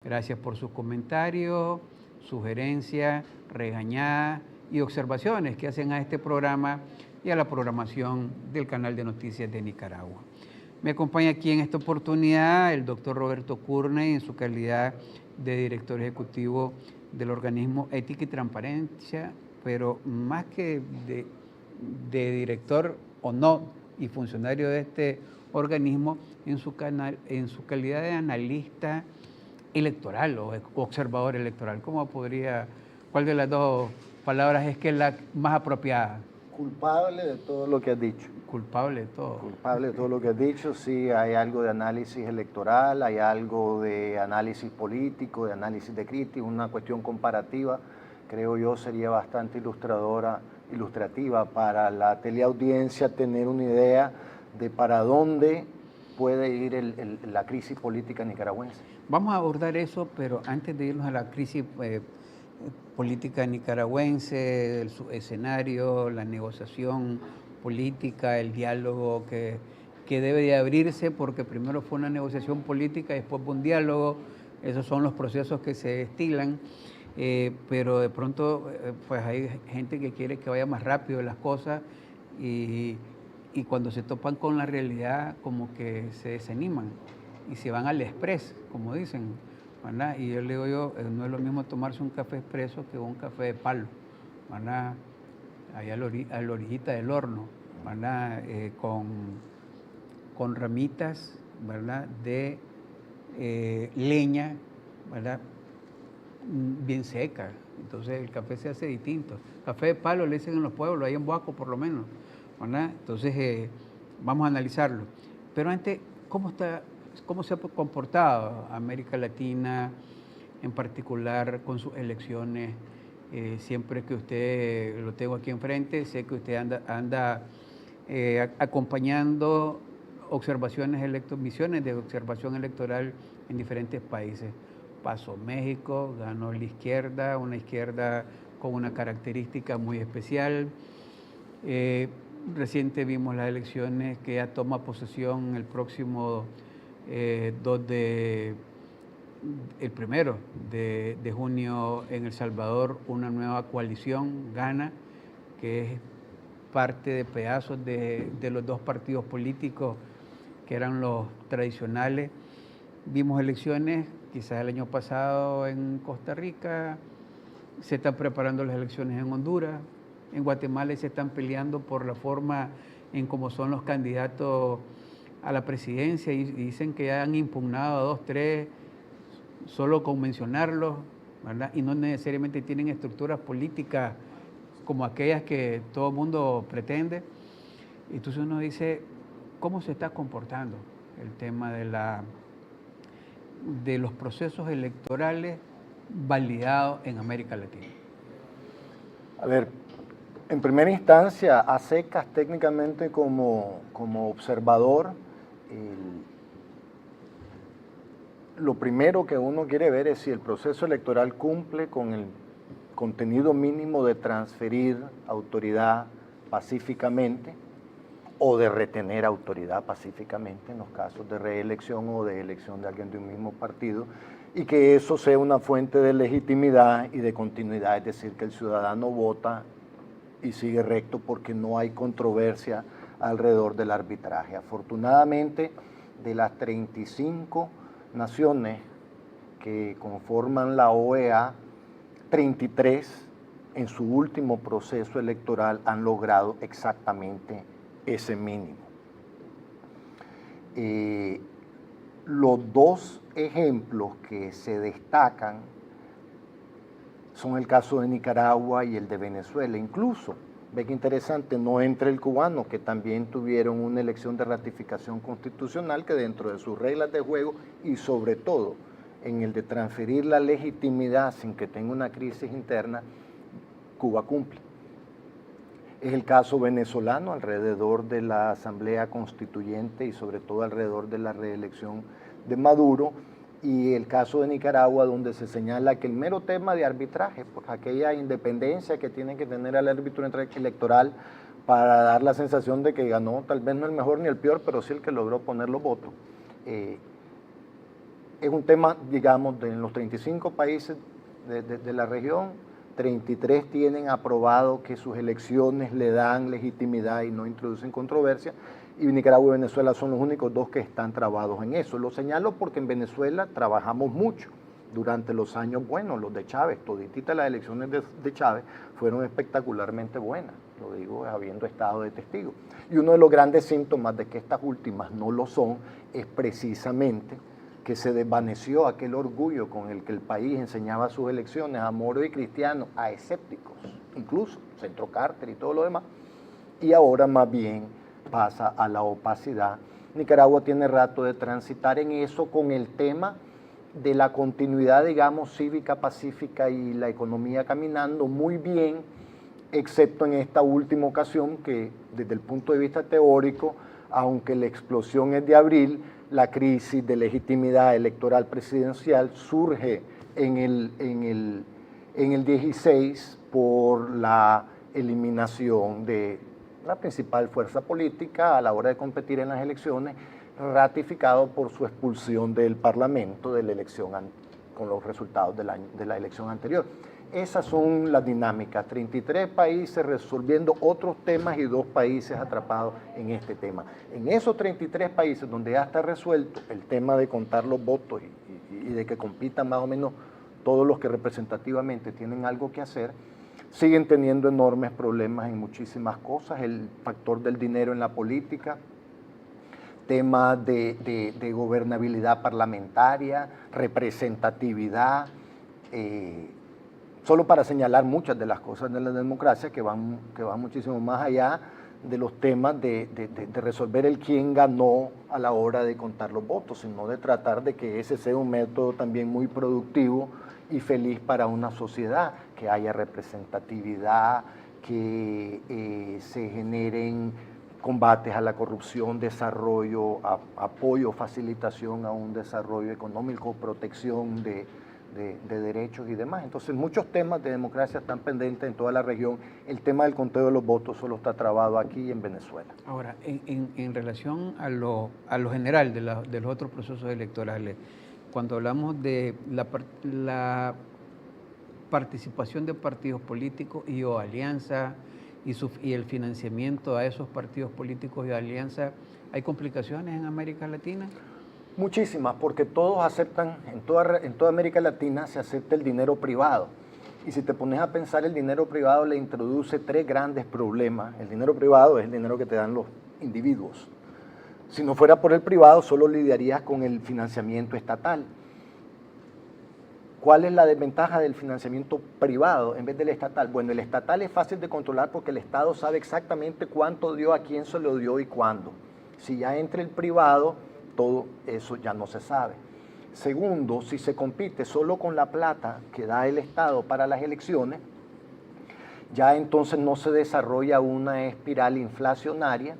Gracias por sus comentarios, sugerencias, regañadas y observaciones que hacen a este programa y a la programación del canal de noticias de Nicaragua. Me acompaña aquí en esta oportunidad el doctor Roberto Curney en su calidad de director ejecutivo del organismo Ética y Transparencia, pero más que de director o no y funcionario de este organismo, en su calidad de analista electoral o observador electoral. ¿Cuál de las dos palabras es que es la más apropiada? Culpable de todo lo que has dicho. Culpable de todo. Culpable de todo lo que has dicho, sí, hay algo de análisis electoral, hay algo de análisis político, de análisis de crítica, una cuestión comparativa, creo yo sería bastante ilustrativa para la teleaudiencia tener una idea de para dónde puede ir la crisis política nicaragüense. Vamos a abordar eso, pero antes de irnos a la crisis política nicaragüense, el escenario, la negociación política, el diálogo que debe de abrirse, porque primero fue una negociación política y después fue un diálogo. Esos son los procesos que se estilan, pero de pronto pues hay gente que quiere que vaya más rápido las cosas y cuando se topan con la realidad como que se desaniman y se van al express, como dicen, ¿verdad? Y yo le digo no es lo mismo tomarse un café expreso que un café de palo, ¿verdad? Allá a la orillita del horno, ¿verdad? Con ramitas, ¿verdad? De leña, ¿verdad? Bien seca. Entonces el café se hace distinto. Café de palo le dicen en los pueblos, ahí en Boaco por lo menos, ¿verdad? Entonces vamos a analizarlo. Pero antes, ¿cómo se ha comportado América Latina, en particular con sus elecciones? Siempre que usted lo tengo aquí enfrente, sé que usted anda acompañando misiones de observación electoral en diferentes países. Pasó México, ganó la izquierda, una izquierda con una característica muy especial. Reciente vimos las elecciones que ya toma posesión el próximo el 1 de junio en El Salvador, una nueva coalición gana, que es parte de pedazos de los dos partidos políticos que eran los tradicionales. Vimos elecciones, quizás el año pasado en Costa Rica, se están preparando las elecciones en Honduras, en Guatemala se están peleando por la forma en cómo son los candidatos a la presidencia y dicen que ya han impugnado a 2, 3, solo con mencionarlos, ¿verdad? Y no necesariamente tienen estructuras políticas como aquellas que todo el mundo pretende. Entonces uno dice, ¿cómo se está comportando el tema de los procesos electorales validados en América Latina? A ver, en primera instancia, a secas técnicamente como observador, lo primero que uno quiere ver es si el proceso electoral cumple con el contenido mínimo de transferir autoridad pacíficamente o de retener autoridad pacíficamente en los casos de reelección o de elección de alguien de un mismo partido, y que eso sea una fuente de legitimidad y de continuidad, es decir, que el ciudadano vota y sigue recto porque no hay controversia alrededor del arbitraje. Afortunadamente, de las 35 naciones que conforman la OEA, 33 en su último proceso electoral han logrado exactamente ese mínimo. Los dos ejemplos que se destacan son el caso de Nicaragua y el de Venezuela. Incluso, ve que interesante, no entra el cubano, que también tuvieron una elección de ratificación constitucional que dentro de sus reglas de juego y sobre todo en el de transferir la legitimidad sin que tenga una crisis interna, Cuba cumple. Es el caso venezolano alrededor de la Asamblea Constituyente y sobre todo alrededor de la reelección de Maduro, y el caso de Nicaragua, donde se señala que el mero tema de arbitraje, por aquella independencia que tiene que tener el árbitro electoral para dar la sensación de que ganó, tal vez no el mejor ni el peor, pero sí el que logró poner los votos, es un tema, digamos, de los 35 países de la región, 33 tienen aprobado que sus elecciones le dan legitimidad y no introducen controversia, y Nicaragua y Venezuela son los únicos dos que están trabados en eso. Lo señalo porque en Venezuela trabajamos mucho durante los años buenos, los de Chávez. Todititas las elecciones de Chávez fueron espectacularmente buenas, lo digo habiendo estado de testigo. Y uno de los grandes síntomas de que estas últimas no lo son es precisamente que se desvaneció aquel orgullo con el que el país enseñaba sus elecciones a moros y cristianos, a escépticos, incluso Centro Carter y todo lo demás, y ahora más bien pasa a la opacidad. Nicaragua tiene rato de transitar en eso con el tema de la continuidad, digamos, cívica, pacífica y la economía caminando muy bien, excepto en esta última ocasión que desde el punto de vista teórico, aunque la explosión es de abril, la crisis de legitimidad electoral presidencial surge en el 16 por la eliminación de la principal fuerza política a la hora de competir en las elecciones, ratificado por su expulsión del Parlamento de la elección con los resultados de la elección anterior. Esas son las dinámicas, 33 países resolviendo otros temas y 2 países atrapados en este tema. En esos 33 países donde ya está resuelto el tema de contar los votos y de que compitan más o menos todos los que representativamente tienen algo que hacer, siguen teniendo enormes problemas en muchísimas cosas, el factor del dinero en la política, temas de gobernabilidad parlamentaria, representatividad, solo para señalar muchas de las cosas de la democracia que van muchísimo más allá de los temas de resolver el quién ganó a la hora de contar los votos, sino de tratar de que ese sea un método también muy productivo y feliz para una sociedad, que haya representatividad, que se generen combates a la corrupción, desarrollo, apoyo, facilitación a un desarrollo económico, protección de derechos y demás. Entonces muchos temas de democracia están pendientes en toda la región. El tema del conteo de los votos solo está trabado aquí en Venezuela. Ahora, en relación a lo general de los otros procesos electorales, cuando hablamos de la participación de partidos políticos y o alianzas y el financiamiento a esos partidos políticos y alianzas, ¿hay complicaciones en América Latina? Muchísimas, porque todos aceptan, en toda América Latina se acepta el dinero privado. Y si te pones a pensar, el dinero privado le introduce 3 grandes problemas. El dinero privado es el dinero que te dan los individuos. Si no fuera por el privado, solo lidiarías con el financiamiento estatal. ¿Cuál es la desventaja del financiamiento privado en vez del estatal? Bueno, el estatal es fácil de controlar porque el Estado sabe exactamente cuánto dio, a quién se lo dio y cuándo. Si ya entra el privado, todo eso ya no se sabe. Segundo, si se compite solo con la plata que da el Estado para las elecciones, ya entonces no se desarrolla una espiral inflacionaria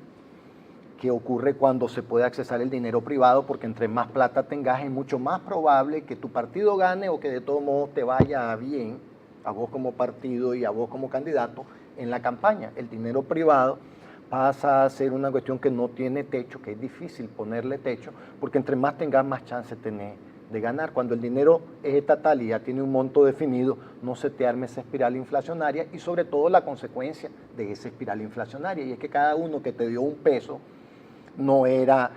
que ocurre cuando se puede accesar el dinero privado, porque entre más plata tengas es mucho más probable que tu partido gane o que de todos modos te vaya bien a vos como partido y a vos como candidato en la campaña. El dinero privado pasa a ser una cuestión que no tiene techo, que es difícil ponerle techo, porque entre más tengas, más chance tenés de ganar. Cuando el dinero es estatal y ya tiene un monto definido, no se te arma esa espiral inflacionaria y sobre todo la consecuencia de esa espiral inflacionaria, y es que cada uno que te dio un peso no era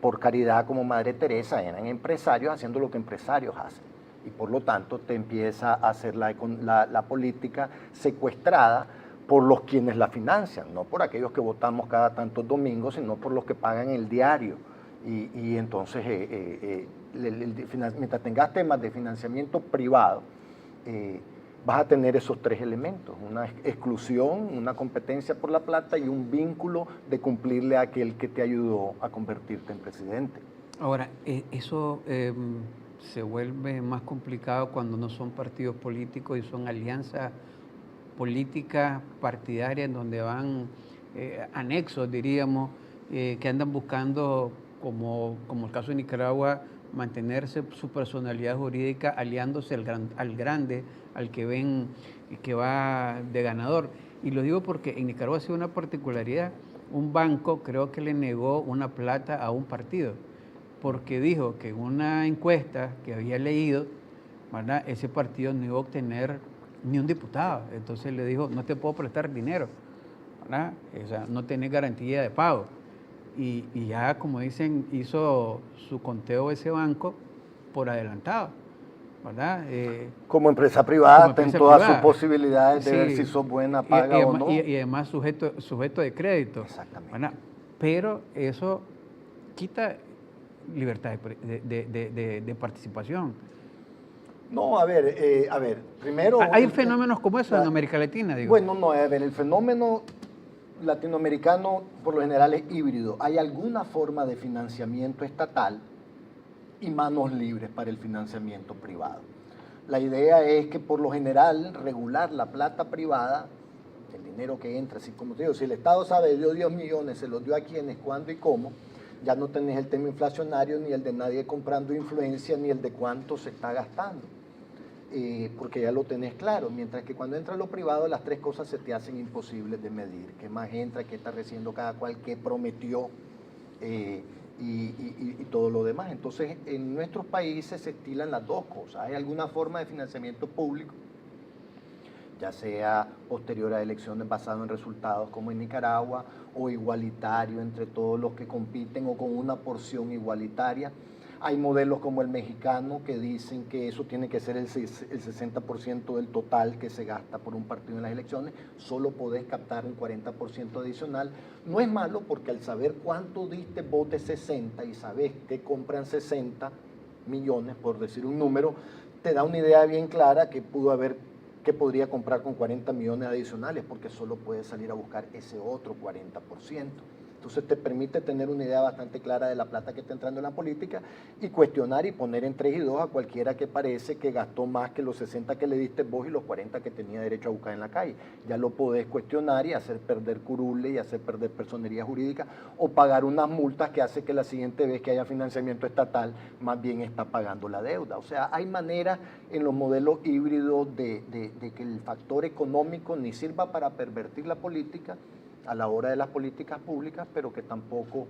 por caridad como Madre Teresa, eran empresarios haciendo lo que empresarios hacen. Y por lo tanto te empieza a hacer la política secuestrada por los quienes la financian, no por aquellos que votamos cada tantos domingos, sino por los que pagan el diario. Y entonces, mientras tengas temas de financiamiento privado, vas a tener esos 3 elementos: una exclusión, una competencia por la plata y un vínculo de cumplirle a aquel que te ayudó a convertirte en presidente. Ahora, eso se vuelve más complicado cuando no son partidos políticos y son alianzas políticas partidarias en donde van anexos, diríamos, que andan buscando, como el caso de Nicaragua, mantenerse su personalidad jurídica aliándose al grande, al que ven que va de ganador. Y lo digo porque en Nicaragua ha sido una particularidad. Un banco creo que le negó una plata a un partido porque dijo que en una encuesta que había leído, ¿verdad?, ese partido no iba a obtener ni un diputado. Entonces le dijo, no te puedo prestar dinero, ¿verdad? O sea, no tenés garantía de pago. Y ya, como dicen, hizo su conteo ese banco por adelantado, ¿verdad? Como empresa privada, ten todas sus privada. posibilidades de Sí. ver si sos buena, paga o no. Y además sujeto de crédito. Exactamente. ¿Verdad? Pero eso quita libertad de participación. No, a ver, primero... Hay fenómenos como eso en América Latina, digo. Bueno, no, a ver, el fenómeno latinoamericano por lo general es híbrido. Hay alguna forma de financiamiento estatal y manos libres para el financiamiento privado. La idea es que por lo general regular la plata privada, el dinero que entra, así como te digo, si el Estado sabe, dio 10 millones, se los dio a quienes, cuándo y cómo, ya no tenés el tema inflacionario, ni el de nadie comprando influencia, ni el de cuánto se está gastando. Porque ya lo tenés claro, mientras que cuando entra lo privado las tres cosas se te hacen imposibles de medir, qué más entra, qué está recibiendo cada cual, qué prometió y todo lo demás. Entonces en nuestros países se estilan las dos cosas, hay alguna forma de financiamiento público, ya sea posterior a elecciones basado en resultados como en Nicaragua, o igualitario entre todos los que compiten o con una porción igualitaria. Hay modelos como el mexicano que dicen que eso tiene que ser el 60% del total que se gasta por un partido en las elecciones, solo podés captar un 40% adicional. No es malo porque al saber cuánto diste vos de 60 y sabés que compran 60 millones, por decir un número, te da una idea bien clara que podría comprar con 40 millones adicionales porque solo puede salir a buscar ese otro 40%. Entonces te permite tener una idea bastante clara de la plata que está entrando en la política y cuestionar y poner en 3 y 2 a cualquiera que parece que gastó más que los 60 que le diste vos y los 40 que tenía derecho a buscar en la calle. Ya lo podés cuestionar y hacer perder curule y hacer perder personería jurídica o pagar unas multas que hace que la siguiente vez que haya financiamiento estatal más bien está pagando la deuda. O sea, hay maneras en los modelos híbridos de que el factor económico ni sirva para pervertir la política a la hora de las políticas públicas, pero que tampoco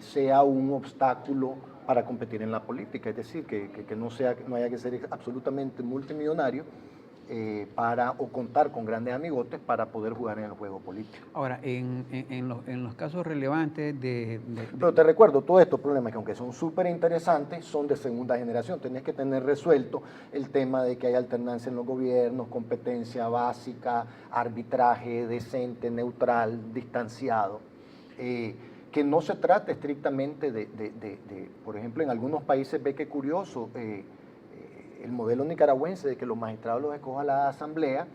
sea un obstáculo para competir en la política, es decir, que no haya que ser absolutamente multimillonario o contar con grandes amigotes para poder jugar en el juego político. Ahora, en los casos relevantes Pero te recuerdo, todos estos problemas que aunque son súper interesantes, son de segunda generación. Tenés que tener resuelto el tema de que hay alternancia en los gobiernos, competencia básica, arbitraje decente, neutral, distanciado. Que no se trata estrictamente por ejemplo, en algunos países, ve que curioso, el modelo nicaragüense de que los magistrados los escoja la asamblea,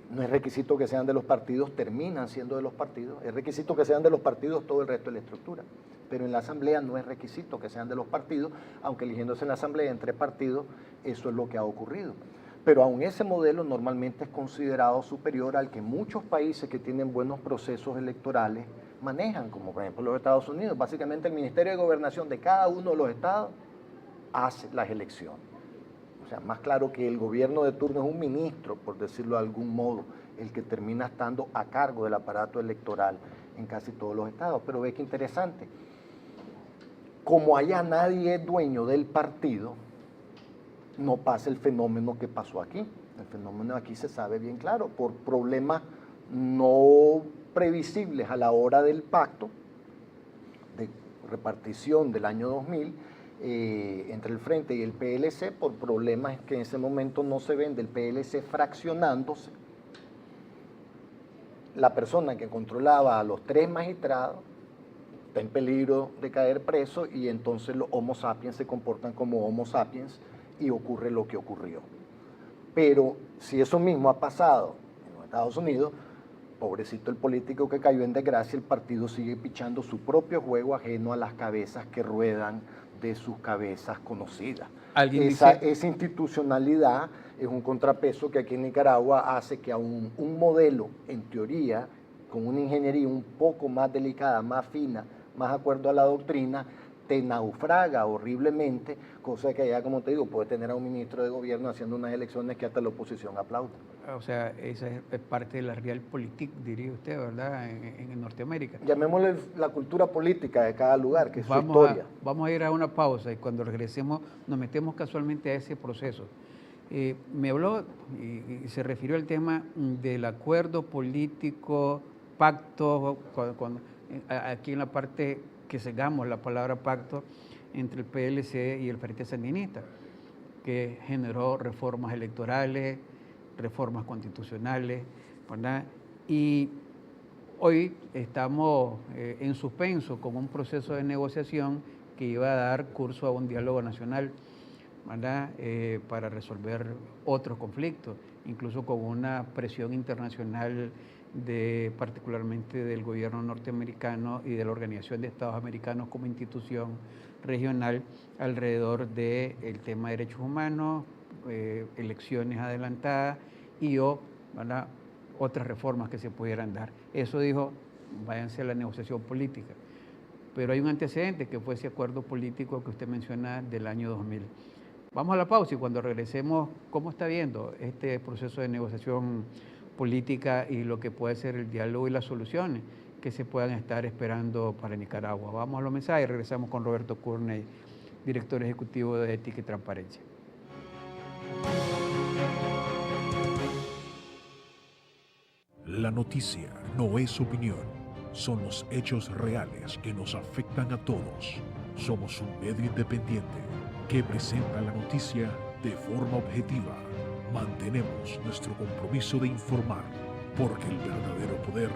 no es requisito que sean de los partidos, terminan siendo de los partidos, es requisito que sean de los partidos todo el resto de la estructura, pero en la asamblea no es requisito que sean de los partidos, aunque eligiéndose en la asamblea entre partidos, eso es lo que ha ocurrido. Pero aún ese modelo normalmente es considerado superior al que muchos países que tienen buenos procesos electorales manejan, como por ejemplo los Estados Unidos. Básicamente el Ministerio de Gobernación de cada uno de los estados hace las elecciones. O sea, más claro que el gobierno de turno es un ministro, por decirlo de algún modo, el que termina estando a cargo del aparato electoral en casi todos los estados. Pero ve que interesante, como allá nadie es dueño del partido, no pasa el fenómeno que pasó aquí. El fenómeno aquí se sabe bien claro, por problemas no previsibles a la hora del pacto de repartición del año 2000, entre el Frente y el PLC, por problemas que en ese momento no se ven del PLC fraccionándose, la persona que controlaba a los 3 magistrados está en peligro de caer preso y entonces los Homo sapiens se comportan como Homo sapiens y ocurre lo que ocurrió. Pero si eso mismo ha pasado en los Estados Unidos, pobrecito el político que cayó en desgracia, el partido sigue pichando su propio juego ajeno a las cabezas que ruedan de sus cabezas conocidas. Esa institucionalidad es un contrapeso que aquí en Nicaragua hace que a un modelo, en teoría, con una ingeniería un poco más delicada, más fina, más de acuerdo a la doctrina, te naufraga horriblemente, cosa que allá, como te digo, puede tener a un ministro de gobierno haciendo unas elecciones que hasta la oposición aplaude. O sea, esa es parte de la realpolitik, diría usted, ¿verdad?, en Norteamérica. Llamémosle la cultura política de cada lugar, que es su historia. Vamos a ir a una pausa y cuando regresemos nos metemos casualmente a ese proceso. Me habló y se refirió al tema del acuerdo político, pacto, aquí en la parte que cegamos la palabra pacto entre el PLC y el Frente Sandinista, que generó reformas electorales, reformas constitucionales, ¿verdad? Y hoy estamos en suspenso con un proceso de negociación que iba a dar curso a un diálogo nacional, ¿verdad? Para resolver otros conflictos, incluso con una presión internacional particularmente del gobierno norteamericano y de la Organización de Estados Americanos como institución regional alrededor del tema de derechos humanos, elecciones adelantadas y ¿verdad?, otras reformas que se pudieran dar. Eso dijo, váyanse a la negociación política. Pero hay un antecedente que fue ese acuerdo político que usted menciona del año 2000. Vamos a la pausa y cuando regresemos, ¿cómo está viendo este proceso de negociación política y lo que puede ser el diálogo y las soluciones que se puedan estar esperando para Nicaragua? Vamos a los mensajes y regresamos con Roberto Courney, director ejecutivo de Ética y Transparencia. La noticia no es opinión, son los hechos reales que nos afectan a todos. Somos un medio independiente que presenta la noticia de forma objetiva. Mantenemos nuestro compromiso de informar, porque el verdadero poder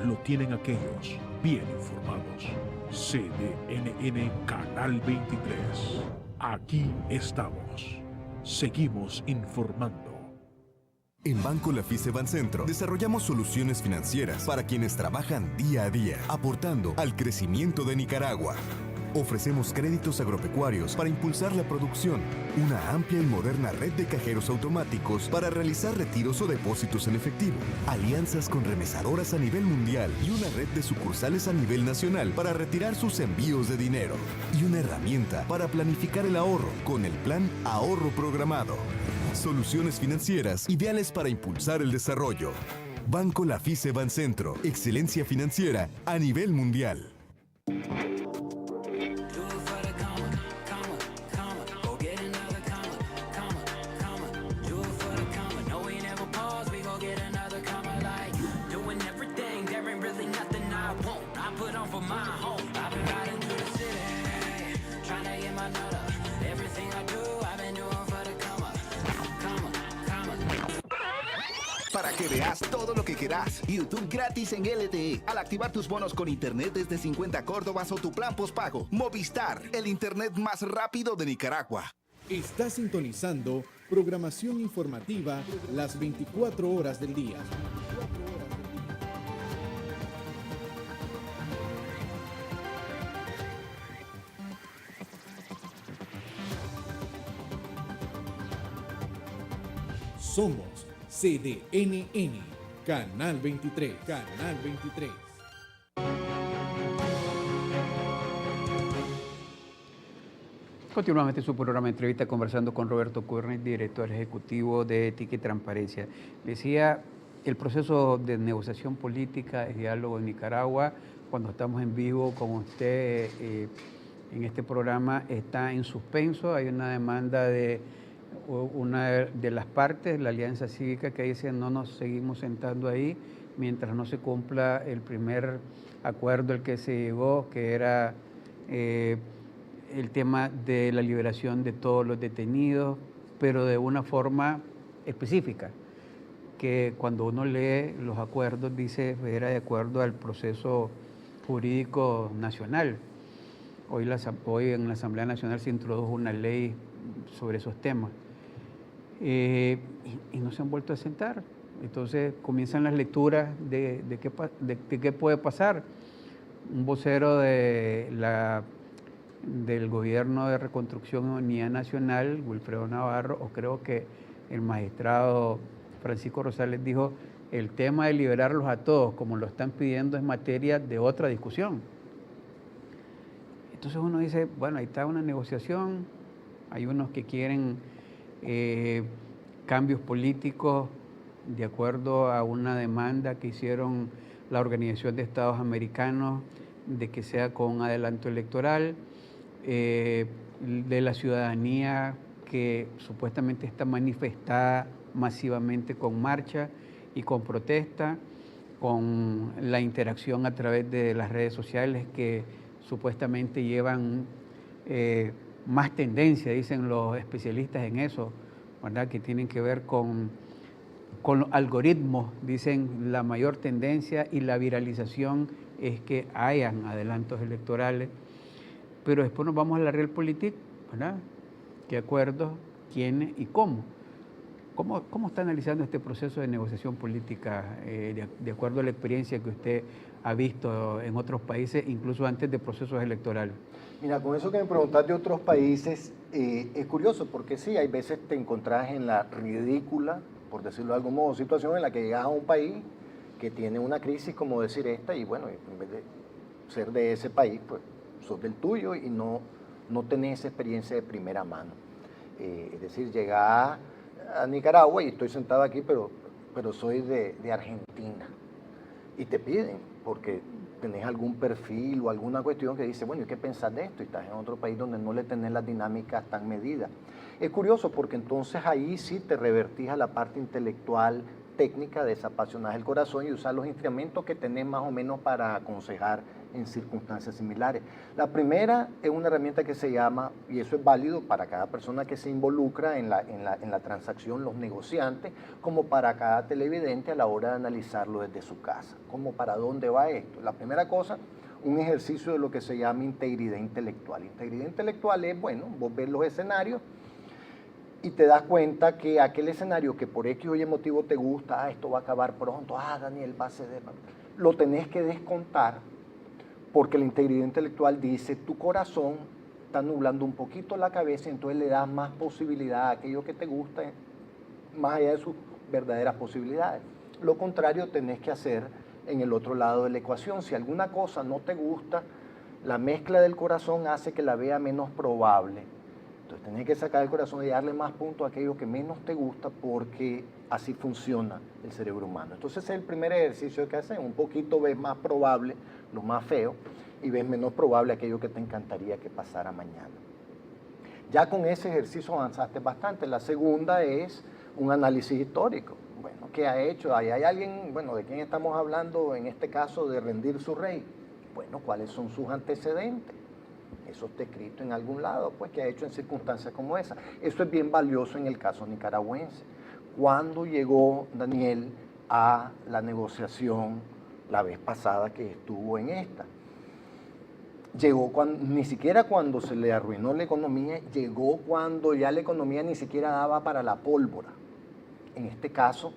lo tienen aquellos bien informados. CDNN Canal 23. Aquí estamos. Seguimos informando. En Banco Lafice Bancentro desarrollamos soluciones financieras para quienes trabajan día a día, aportando al crecimiento de Nicaragua. Ofrecemos créditos agropecuarios para impulsar la producción, una amplia y moderna red de cajeros automáticos para realizar retiros o depósitos en efectivo, alianzas con remesadoras a nivel mundial y una red de sucursales a nivel nacional para retirar sus envíos de dinero, y una herramienta para planificar el ahorro con el Plan Ahorro Programado. Soluciones financieras ideales para impulsar el desarrollo. Banco Lafice Bancentro, excelencia financiera a nivel mundial. Para que veas todo lo que quieras. YouTube gratis en LTE. Al activar tus bonos con internet desde 50 córdobas o tu plan postpago. Movistar, el internet más rápido de Nicaragua. Está sintonizando programación informativa las 24 horas del día. Somos CDNN, Canal 23, Canal 23. Continuamos su programa de entrevista conversando con Roberto Courney, director ejecutivo de Ética y Transparencia. Decía, el proceso de negociación política y diálogo en Nicaragua, cuando estamos en vivo con usted en este programa, está en suspenso. Hay una demanda de una de las partes, la Alianza Cívica, que dice no nos seguimos sentando ahí mientras no se cumpla el primer acuerdo al que se llegó, que era el tema de la liberación de todos los detenidos, pero de una forma específica, que cuando uno lee los acuerdos dice era de acuerdo al proceso jurídico nacional. Hoy en la Asamblea Nacional se introdujo una ley sobre esos temas y no se han vuelto a sentar. Entonces comienzan las lecturas de qué puede pasar. Un vocero del Gobierno de Reconstrucción y Unidad Nacional, Wilfredo Navarro, o creo que el magistrado Francisco Rosales dijo, el tema de liberarlos a todos, como lo están pidiendo, es materia de otra discusión. Entonces uno dice, bueno, ahí está una negociación, hay unos que quieren cambios políticos de acuerdo a una demanda que hicieron la Organización de Estados Americanos de que sea con adelanto electoral, de la ciudadanía que supuestamente está manifestada masivamente con marcha y con protesta, con la interacción a través de las redes sociales que supuestamente llevan más tendencia, dicen los especialistas en eso, ¿verdad? Que tienen que ver con los algoritmos, dicen la mayor tendencia y la viralización es que hayan adelantos electorales, pero después nos vamos a la realpolitik, ¿verdad? ¿Qué acuerdos, quiénes y cómo? ¿Cómo está analizando este proceso de negociación política de acuerdo a la experiencia que usted ha visto en otros países, incluso antes de procesos electorales? Mira, con eso que me preguntas de otros países, es curioso porque sí, hay veces te encontrás en la ridícula, por decirlo de algún modo, situación en la que llegas a un país que tiene una crisis como decir esta y bueno, en vez de ser de ese país, pues sos del tuyo y no tenés esa experiencia de primera mano. Es decir, llegar a Nicaragua y estoy sentado aquí, pero soy de Argentina y te piden, porque tenés algún perfil o alguna cuestión que dice, bueno, ¿y qué pensás de esto? Y estás en otro país donde no le tenés las dinámicas tan medidas. Es curioso porque entonces ahí sí te revertís a la parte intelectual, técnica, desapasionás el corazón y usar los instrumentos que tenés más o menos para aconsejar en circunstancias similares. La primera es una herramienta que se llama, y eso es válido para cada persona que se involucra en la transacción, los negociantes, como para cada televidente a la hora de analizarlo desde su casa, como para dónde va esto. La primera cosa, un ejercicio de lo que se llama integridad intelectual. Integridad intelectual es, bueno, vos ves los escenarios y te das cuenta que aquel escenario que por X o Y motivo te gusta, esto va a acabar pronto, Daniel va a ceder, lo tenés que descontar porque la integridad intelectual dice tu corazón está nublando un poquito la cabeza, entonces le das más posibilidad a aquello que te gusta, más allá de sus verdaderas posibilidades. Lo contrario tenés que hacer en el otro lado de la ecuación. Si alguna cosa no te gusta, la mezcla del corazón hace que la vea menos probable. Entonces tenés que sacar el corazón y darle más puntos a aquello que menos te gusta porque así funciona el cerebro humano. Entonces ese es el primer ejercicio que hacen. Un poquito ves más probable lo más feo y ves menos probable aquello que te encantaría que pasara mañana. Ya con ese ejercicio avanzaste bastante. La segunda es un análisis histórico. Bueno, ¿qué ha hecho? Ahí hay alguien, bueno, ¿de quién estamos hablando en este caso de rendir su rey? Bueno, ¿cuáles son sus antecedentes? Eso está escrito en algún lado, pues, que ha hecho en circunstancias como esa. Eso es bien valioso en el caso nicaragüense. ¿Cuándo llegó Daniel a la negociación la vez pasada que estuvo en esta? Llegó ni siquiera cuando se le arruinó la economía, llegó cuando ya la economía ni siquiera daba para la pólvora. En este caso,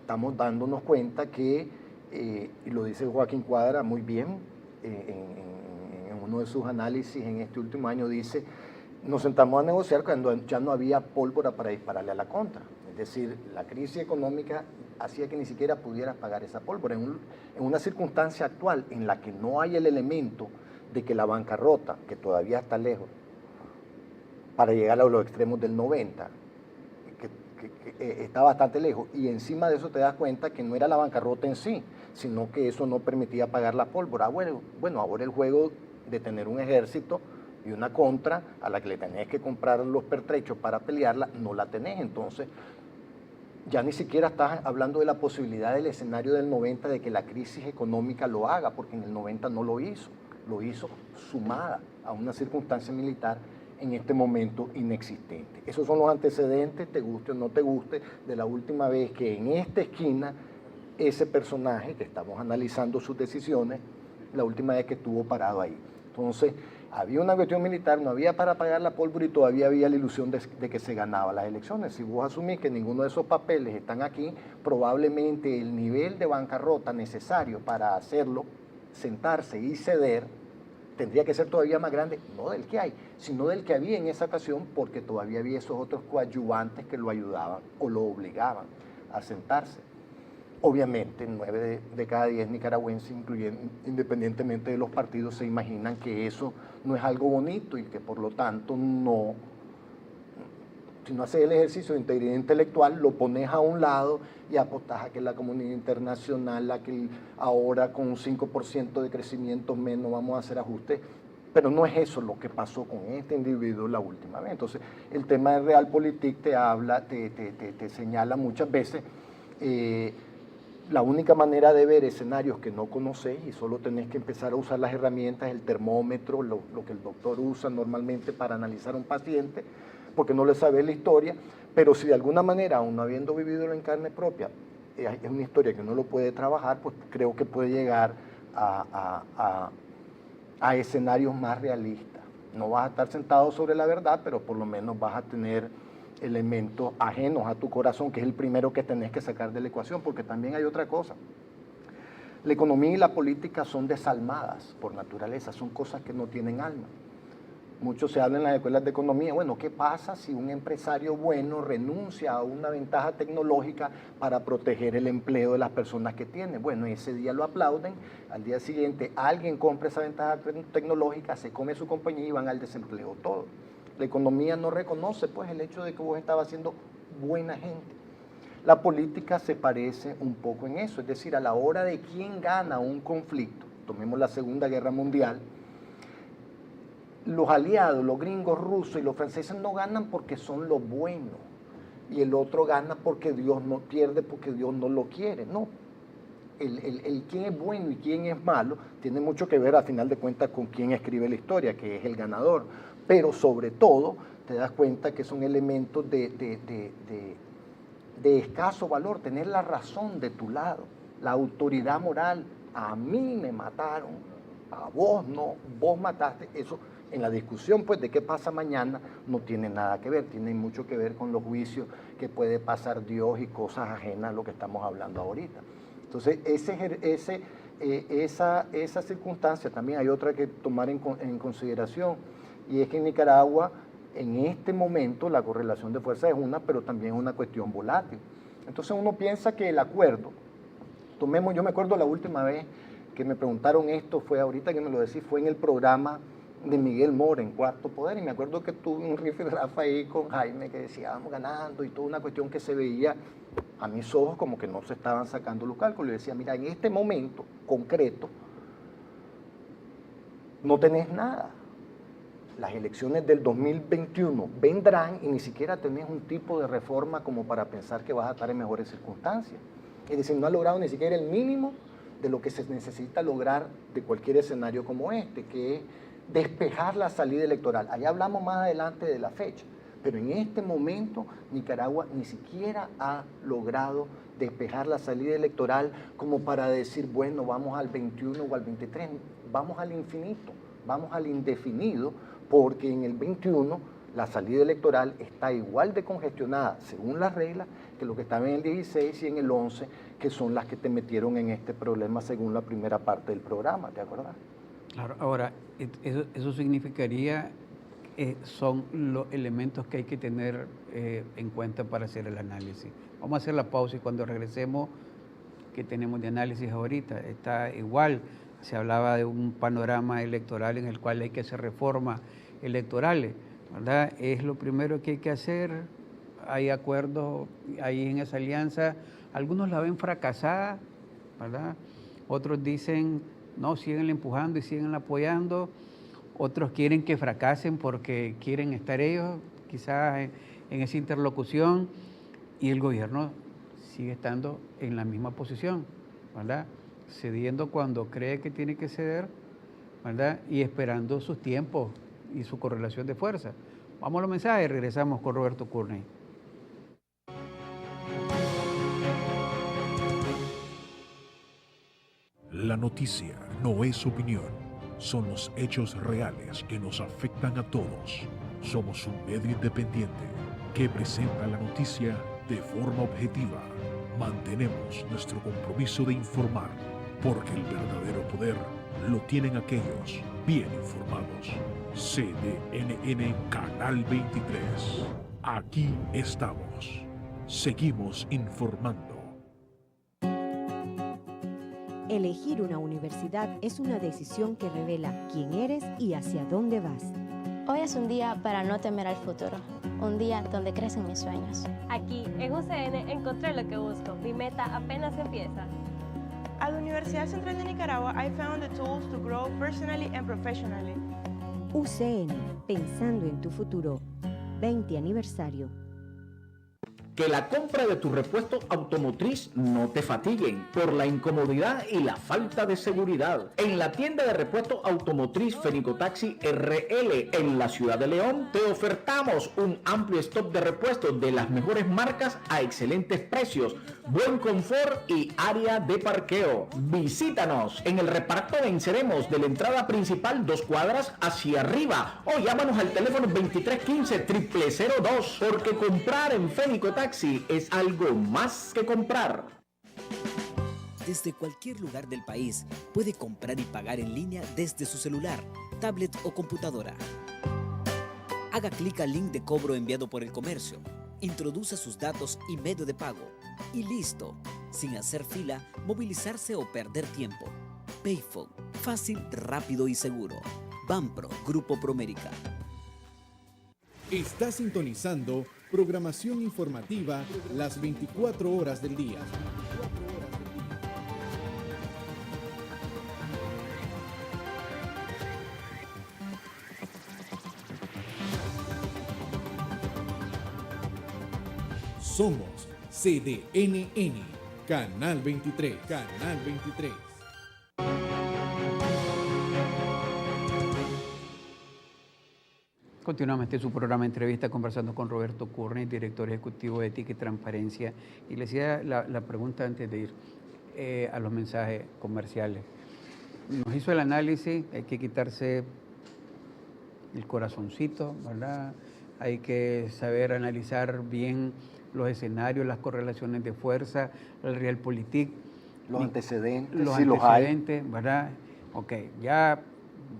estamos dándonos cuenta que, y lo dice Joaquín Cuadra muy bien, en uno de sus análisis en este último año, dice, nos sentamos a negociar cuando ya no había pólvora para dispararle a la contra. Es decir, la crisis económica hacía que ni siquiera pudieras pagar esa pólvora. En una circunstancia actual en la que no hay el elemento de que la bancarrota, que todavía está lejos, para llegar a los extremos del 90, que está bastante lejos, y encima de eso te das cuenta que no era la bancarrota en sí, sino que eso no permitía pagar la pólvora. Bueno, ahora el juego de tener un ejército y una contra a la que le tenés que comprar los pertrechos para pelearla, no la tenés. Entonces, ya ni siquiera estás hablando de la posibilidad del escenario del 90 de que la crisis económica lo haga, porque en el 90 no lo hizo sumada a una circunstancia militar en este momento inexistente. Esos son los antecedentes, te guste o no te guste, de la última vez que en esta esquina ese personaje, que estamos analizando sus decisiones, la última vez que estuvo parado ahí. Entonces, había una cuestión militar, no había para pagar la pólvora y todavía había la ilusión de que se ganaba las elecciones. Si vos asumís que ninguno de esos papeles están aquí, probablemente el nivel de bancarrota necesario para hacerlo, sentarse y ceder, tendría que ser todavía más grande, no del que hay, sino del que había en esa ocasión, porque todavía había esos otros coadyuvantes que lo ayudaban o lo obligaban a sentarse. Obviamente, 9 de cada 10 nicaragüenses, independientemente de los partidos, se imaginan que eso no es algo bonito y que por lo tanto no, si no haces el ejercicio de integridad intelectual, lo pones a un lado y apostas a que la comunidad internacional, a que ahora con un 5% de crecimiento menos vamos a hacer ajustes. Pero no es eso lo que pasó con este individuo la última vez. Entonces, el tema de Realpolitik te habla, te señala muchas veces la única manera de ver escenarios que no conocéis y solo tenés que empezar a usar las herramientas, el termómetro, lo que el doctor usa normalmente para analizar a un paciente, porque no le sabe la historia, pero si de alguna manera, aún no habiendo vivido en carne propia, es una historia que uno lo puede trabajar, pues creo que puede llegar a escenarios más realistas. No vas a estar sentado sobre la verdad, pero por lo menos vas a tener elementos ajenos a tu corazón, que es el primero que tenés que sacar de la ecuación, porque también hay otra cosa. La economía y la política son desalmadas por naturaleza, son cosas que no tienen alma. Mucho se habla en las escuelas de economía, bueno, ¿qué pasa si un empresario bueno renuncia a una ventaja tecnológica para proteger el empleo de las personas que tiene? Bueno, ese día lo aplauden, al día siguiente alguien compra esa ventaja tecnológica, se come su compañía y van al desempleo todos. La economía no reconoce pues el hecho de que vos estabas siendo buena gente. La política se parece un poco en eso, es decir, a la hora de quién gana un conflicto, tomemos la Segunda Guerra Mundial, los aliados, los gringos rusos y los franceses no ganan porque son los buenos y el otro gana porque Dios no pierde, porque Dios no lo quiere, no. El quién es bueno y quién es malo tiene mucho que ver a final de cuentas con quién escribe la historia, que es el ganador, pero sobre todo te das cuenta que son elementos de escaso valor, tener la razón de tu lado, la autoridad moral. A mí me mataron, a vos no, vos mataste, eso en la discusión pues de qué pasa mañana no tiene nada que ver, tiene mucho que ver con los juicios que puede pasar Dios y cosas ajenas a lo que estamos hablando ahorita. Entonces esa circunstancia también hay otra que tomar en consideración, y es que en Nicaragua en este momento la correlación de fuerzas es una, pero también es una cuestión volátil. Entonces uno piensa que el acuerdo, yo me acuerdo la última vez que me preguntaron esto, fue ahorita que me lo decís, fue en el programa de Miguel Mora en Cuarto Poder, y me acuerdo que tuve un rifirrafe ahí con Jaime que decía, vamos ganando, y toda una cuestión que se veía a mis ojos como que no se estaban sacando los cálculos. Y decía, mira, en este momento concreto no tenés nada. Las elecciones del 2021 vendrán y ni siquiera tenés un tipo de reforma como para pensar que vas a estar en mejores circunstancias. Es decir, no has logrado ni siquiera el mínimo de lo que se necesita lograr de cualquier escenario como este, que es despejar la salida electoral. Allá hablamos más adelante de la fecha, pero en este momento Nicaragua ni siquiera ha logrado despejar la salida electoral como para decir, bueno, vamos al 21 o al 23, vamos al infinito, vamos al indefinido, porque en el 21 la salida electoral está igual de congestionada, según las reglas, que lo que estaba en el 16 y en el 11, que son las que te metieron en este problema según la primera parte del programa, ¿te acuerdas? Claro, ahora, eso significaría, son los elementos que hay que tener en cuenta para hacer el análisis. Vamos a hacer la pausa y cuando regresemos, ¿qué tenemos de análisis ahorita? Está igual, se hablaba de un panorama electoral en el cual hay que hacer reformas electorales, ¿verdad? Es lo primero que hay que hacer, hay acuerdos ahí en esa alianza, algunos la ven fracasada, ¿verdad? Otros dicen, no, siguen empujando y siguen apoyando, otros quieren que fracasen porque quieren estar ellos quizás en esa interlocución, y el gobierno sigue estando en la misma posición, ¿verdad? Cediendo cuando cree que tiene que ceder, ¿verdad? Y esperando sus tiempos y su correlación de fuerza. Vamos a los mensajes y regresamos con Roberto Courney. La noticia no es opinión, son los hechos reales que nos afectan a todos. Somos un medio independiente que presenta la noticia de forma objetiva. Mantenemos nuestro compromiso de informar, porque el verdadero poder lo tienen aquellos bien informados. CDNN Canal 23. Aquí estamos. Seguimos informando. Elegir una universidad es una decisión que revela quién eres y hacia dónde vas. Hoy es un día para no temer al futuro, un día donde crecen mis sueños. Aquí, en UCN, encontré lo que busco. Mi meta apenas empieza. At la Universidad Central de Nicaragua, I found the tools to grow personally and professionally. UCN, pensando en tu futuro. 20 aniversario. Que la compra de tu repuesto automotriz no te fatiguen por la incomodidad y la falta de seguridad. En la tienda de repuesto automotriz Fenicotaxi RL en la ciudad de León te ofertamos un amplio stock de repuestos de las mejores marcas a excelentes precios, buen confort y área de parqueo. Visítanos. En el reparto venceremos de la entrada principal 2 cuadras hacia arriba o llámanos al teléfono 2315-0002 porque comprar en Fenicotaxi es algo más que comprar. Desde cualquier lugar del país puede comprar y pagar en línea desde su celular, tablet o computadora. Haga clic al link de cobro enviado por el comercio, introduce sus datos y medio de pago y listo, sin hacer fila, movilizarse o perder tiempo. Payphone, fácil, rápido y seguro. Banpro, Grupo Promérica. Está sintonizando programación informativa las 24 horas del día. Somos CDNN, Canal 23, Canal 23. Continuamos este su programa de entrevista conversando con Roberto Curne, director ejecutivo de Ética y Transparencia. Y le hacía la pregunta antes de ir a los mensajes comerciales. Nos hizo el análisis, hay que quitarse el corazoncito, ¿verdad? Hay que saber analizar bien los escenarios, las correlaciones de fuerza, el realpolitik. Los antecedentes, los sí antecedentes, los hay. ¿verdad? Ok, ya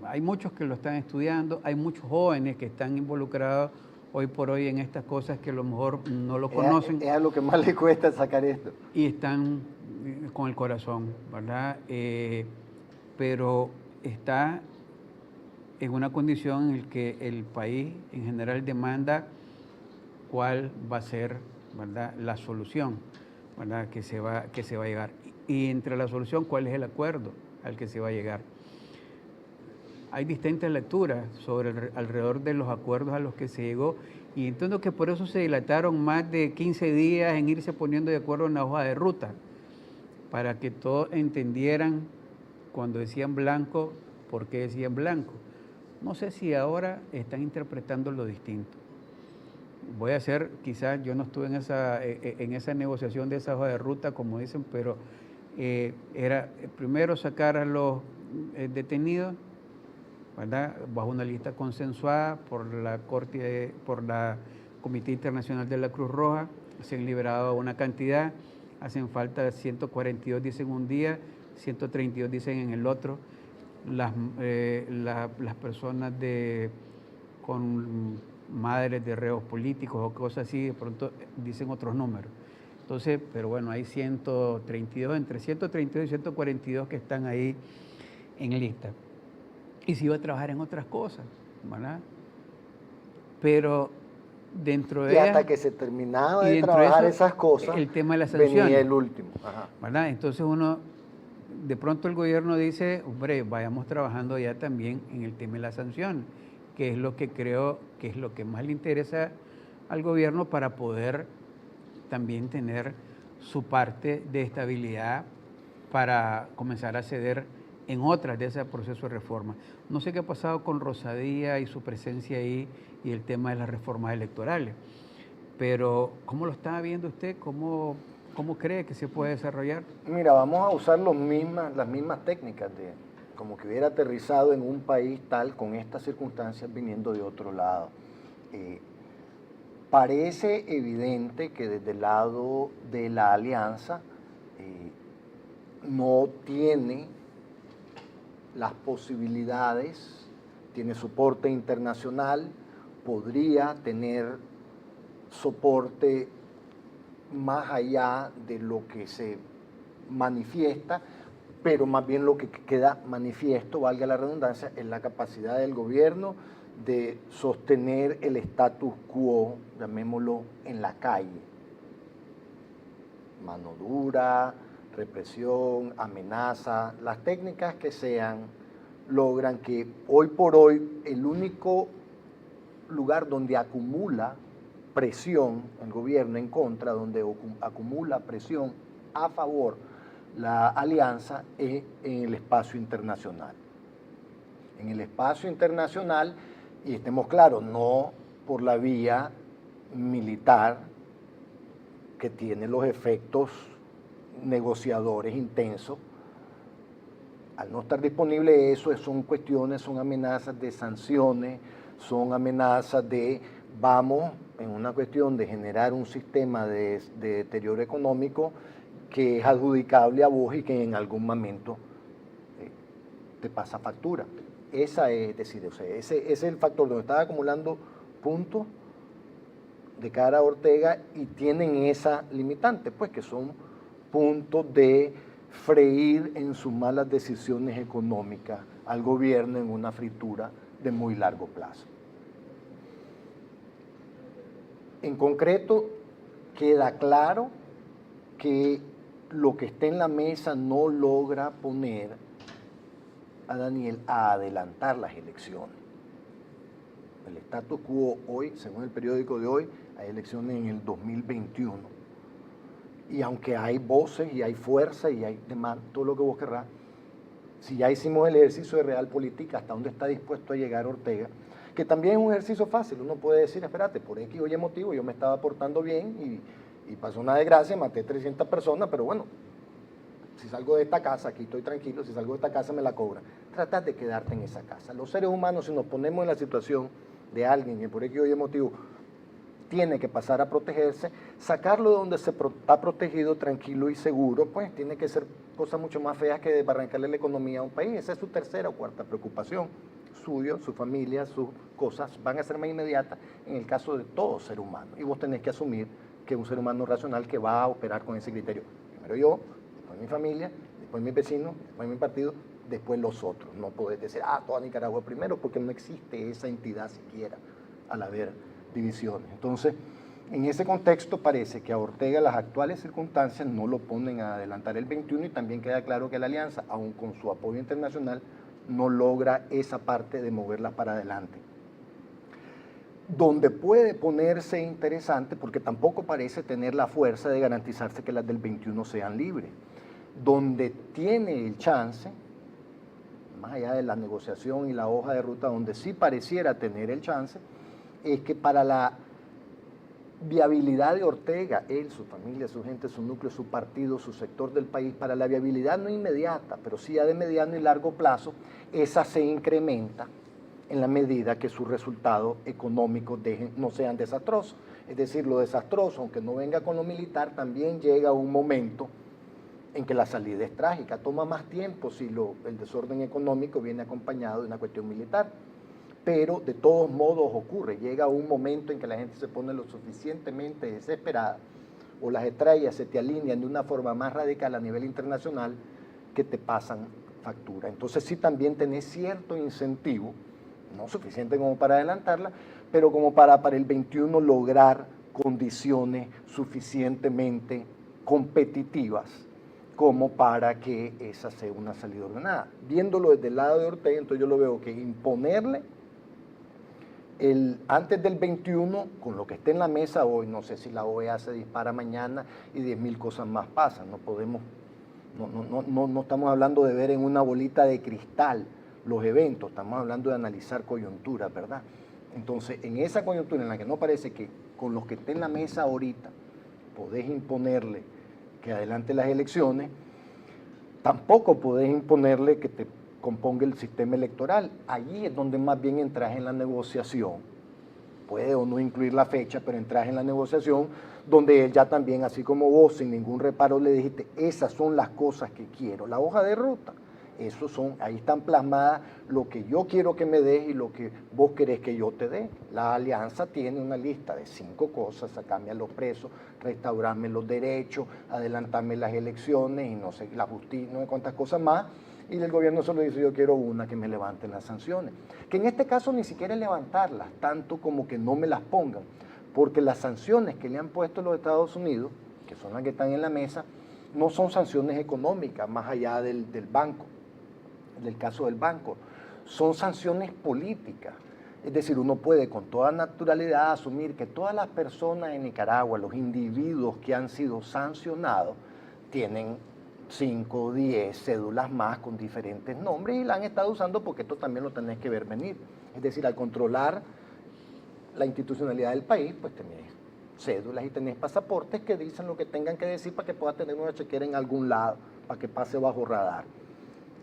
hay muchos que lo están estudiando, hay muchos jóvenes que están involucrados hoy por hoy en estas cosas que a lo mejor no lo conocen. Es a lo que más le cuesta sacar esto. Y están con el corazón, ¿verdad? Pero está en una condición en la que el país en general demanda cuál va a ser, ¿verdad?, la solución, ¿verdad?, que se va a llegar. Y entre la solución, ¿cuál es el acuerdo al que se va a llegar? Hay distintas lecturas alrededor de los acuerdos a los que se llegó y entiendo que por eso se dilataron más de 15 días en irse poniendo de acuerdo en la hoja de ruta, para que todos entendieran cuando decían blanco, por qué decían blanco. No sé si ahora están interpretando lo distinto. Voy a hacer, quizás yo no estuve en esa negociación de esa hoja de ruta, como dicen, pero era primero sacar a los detenidos, ¿verdad?, bajo una lista consensuada por la Comité Internacional de la Cruz Roja. Se han liberado una cantidad, hacen falta 142, dicen un día, 132 dicen en el otro. Las personas con madres de reos políticos o cosas así, de pronto dicen otros números. Entonces, pero bueno, hay 132, entre 132 y 142 que están ahí en lista. Y se iba a trabajar en otras cosas, ¿verdad? Pero dentro de hasta que se terminaba de trabajar esas cosas, el tema de las sanciones, venía el último. Ajá. ¿Verdad? Entonces de pronto el gobierno dice, hombre, vayamos trabajando ya también en el tema de las sanciones, que es lo que creo que es lo que más le interesa al gobierno para poder también tener su parte de estabilidad para comenzar a ceder en otras de ese proceso de reforma. No sé qué ha pasado con Rosadía y su presencia ahí y el tema de las reformas electorales, pero ¿cómo lo está viendo usted? ¿Cómo cree que se puede desarrollar? Mira, vamos a usar las mismas técnicas de como que hubiera aterrizado en un país tal con estas circunstancias viniendo de otro lado. Parece evidente que desde el lado de la alianza no tiene las posibilidades, tiene soporte internacional, podría tener soporte más allá de lo que se manifiesta, pero más bien lo que queda manifiesto, valga la redundancia, es la capacidad del gobierno de sostener el status quo, llamémoslo, en la calle. Mano dura, represión, amenaza, las técnicas que sean, logran que hoy por hoy el único lugar donde acumula presión el gobierno en contra, donde acumula presión a favor la alianza, es en el espacio internacional. En el espacio internacional, y estemos claros, no por la vía militar que tiene los efectos negociadores intensos. Al no estar disponible eso, son cuestiones, son amenazas de sanciones, son amenazas de, vamos, en una cuestión de generar un sistema de deterioro económico que es adjudicable a vos y que en algún momento te pasa factura. Esa es decir, o sea, ese es el factor donde está acumulando puntos de cara a Ortega y tienen esa limitante, pues que son puntos de freír en sus malas decisiones económicas al gobierno en una fritura de muy largo plazo. En concreto, queda claro que lo que está en la mesa no logra poner a Daniel a adelantar las elecciones. El status quo hoy, según el periódico de hoy, hay elecciones en el 2021. Y aunque hay voces y hay fuerza y hay demanda, todo lo que vos querrás, si ya hicimos el ejercicio de realpolitik, hasta dónde está dispuesto a llegar Ortega, que también es un ejercicio fácil, uno puede decir, espérate, por X o Y motivo yo me estaba portando bien y pasó una desgracia, maté 300 personas, pero bueno, si salgo de esta casa, aquí estoy tranquilo, si salgo de esta casa me la cobran. Trata de quedarte en esa casa. Los seres humanos, si nos ponemos en la situación de alguien que por X o Y motivo tiene que pasar a protegerse, sacarlo de donde está protegido, tranquilo y seguro, pues tiene que ser cosas mucho más feas que desbarrancarle la economía a un país. Esa es su tercera o cuarta preocupación. Suyo, su familia, sus cosas van a ser más inmediatas en el caso de todo ser humano. Y vos tenés que asumir que es un ser humano racional que va a operar con ese criterio. Primero yo, después mi familia, después mis vecinos, después mi partido, después los otros. No podés decir, toda Nicaragua primero, porque no existe esa entidad siquiera al haber divisiones. Entonces, en ese contexto parece que a Ortega las actuales circunstancias no lo ponen a adelantar el 21 y también queda claro que la alianza, aun con su apoyo internacional, no logra esa parte de moverla para adelante. Donde puede ponerse interesante, porque tampoco parece tener la fuerza de garantizarse que las del 21 sean libres, donde tiene el chance, más allá de la negociación y la hoja de ruta, donde sí pareciera tener el chance, es que para la viabilidad de Ortega, él, su familia, su gente, su núcleo, su partido, su sector del país, para la viabilidad no inmediata, pero sí ya de mediano y largo plazo, esa se incrementa en la medida que sus resultados económicos no sean desastrosos. Es decir, lo desastroso, aunque no venga con lo militar, también llega un momento en que la salida es trágica. Toma más tiempo si el desorden económico viene acompañado de una cuestión militar. Pero de todos modos ocurre, llega un momento en que la gente se pone lo suficientemente desesperada o las estrellas se te alinean de una forma más radical a nivel internacional que te pasan factura. Entonces sí también tenés cierto incentivo, no suficiente como para adelantarla, pero como para el 21 lograr condiciones suficientemente competitivas como para que esa sea una salida ordenada. Viéndolo desde el lado de Ortega, entonces yo lo veo que imponerle antes del 21, con lo que esté en la mesa hoy, no sé si la OEA se dispara mañana y 10.000 cosas más pasan, no estamos hablando de ver en una bolita de cristal los eventos, estamos hablando de analizar coyunturas, ¿verdad? Entonces, en esa coyuntura en la que no parece que con los que esté en la mesa ahorita podés imponerle que adelante las elecciones, tampoco podés imponerle que te componga el sistema electoral. Allí es donde más bien entras en la negociación. Puede o no incluir la fecha, pero entras en la negociación donde él ya también, así como vos, sin ningún reparo le dijiste, esas son las cosas que quiero. La hoja de ruta Ahí están plasmadas lo que yo quiero que me des y lo que vos querés que yo te dé. La alianza tiene una lista de 5 cosas: sacarme a los presos, restaurarme los derechos, adelantarme las elecciones y no sé, la justicia, no sé cuántas cosas más. Y el gobierno solo dice: yo quiero una, que me levanten las sanciones. Que en este caso ni siquiera es levantarlas, tanto como que no me las pongan. Porque las sanciones que le han puesto los Estados Unidos, que son las que están en la mesa, no son sanciones económicas, más allá del banco, del caso del banco. Son sanciones políticas. Es decir, uno puede con toda naturalidad asumir que todas las personas en Nicaragua, los individuos que han sido sancionados, tienen 5 o 10 cédulas más con diferentes nombres y la han estado usando, porque esto también lo tenés que ver venir. Es decir, al controlar la institucionalidad del país, pues tenés cédulas y tenés pasaportes que dicen lo que tengan que decir para que puedas tener una chequera en algún lado, para que pase bajo radar.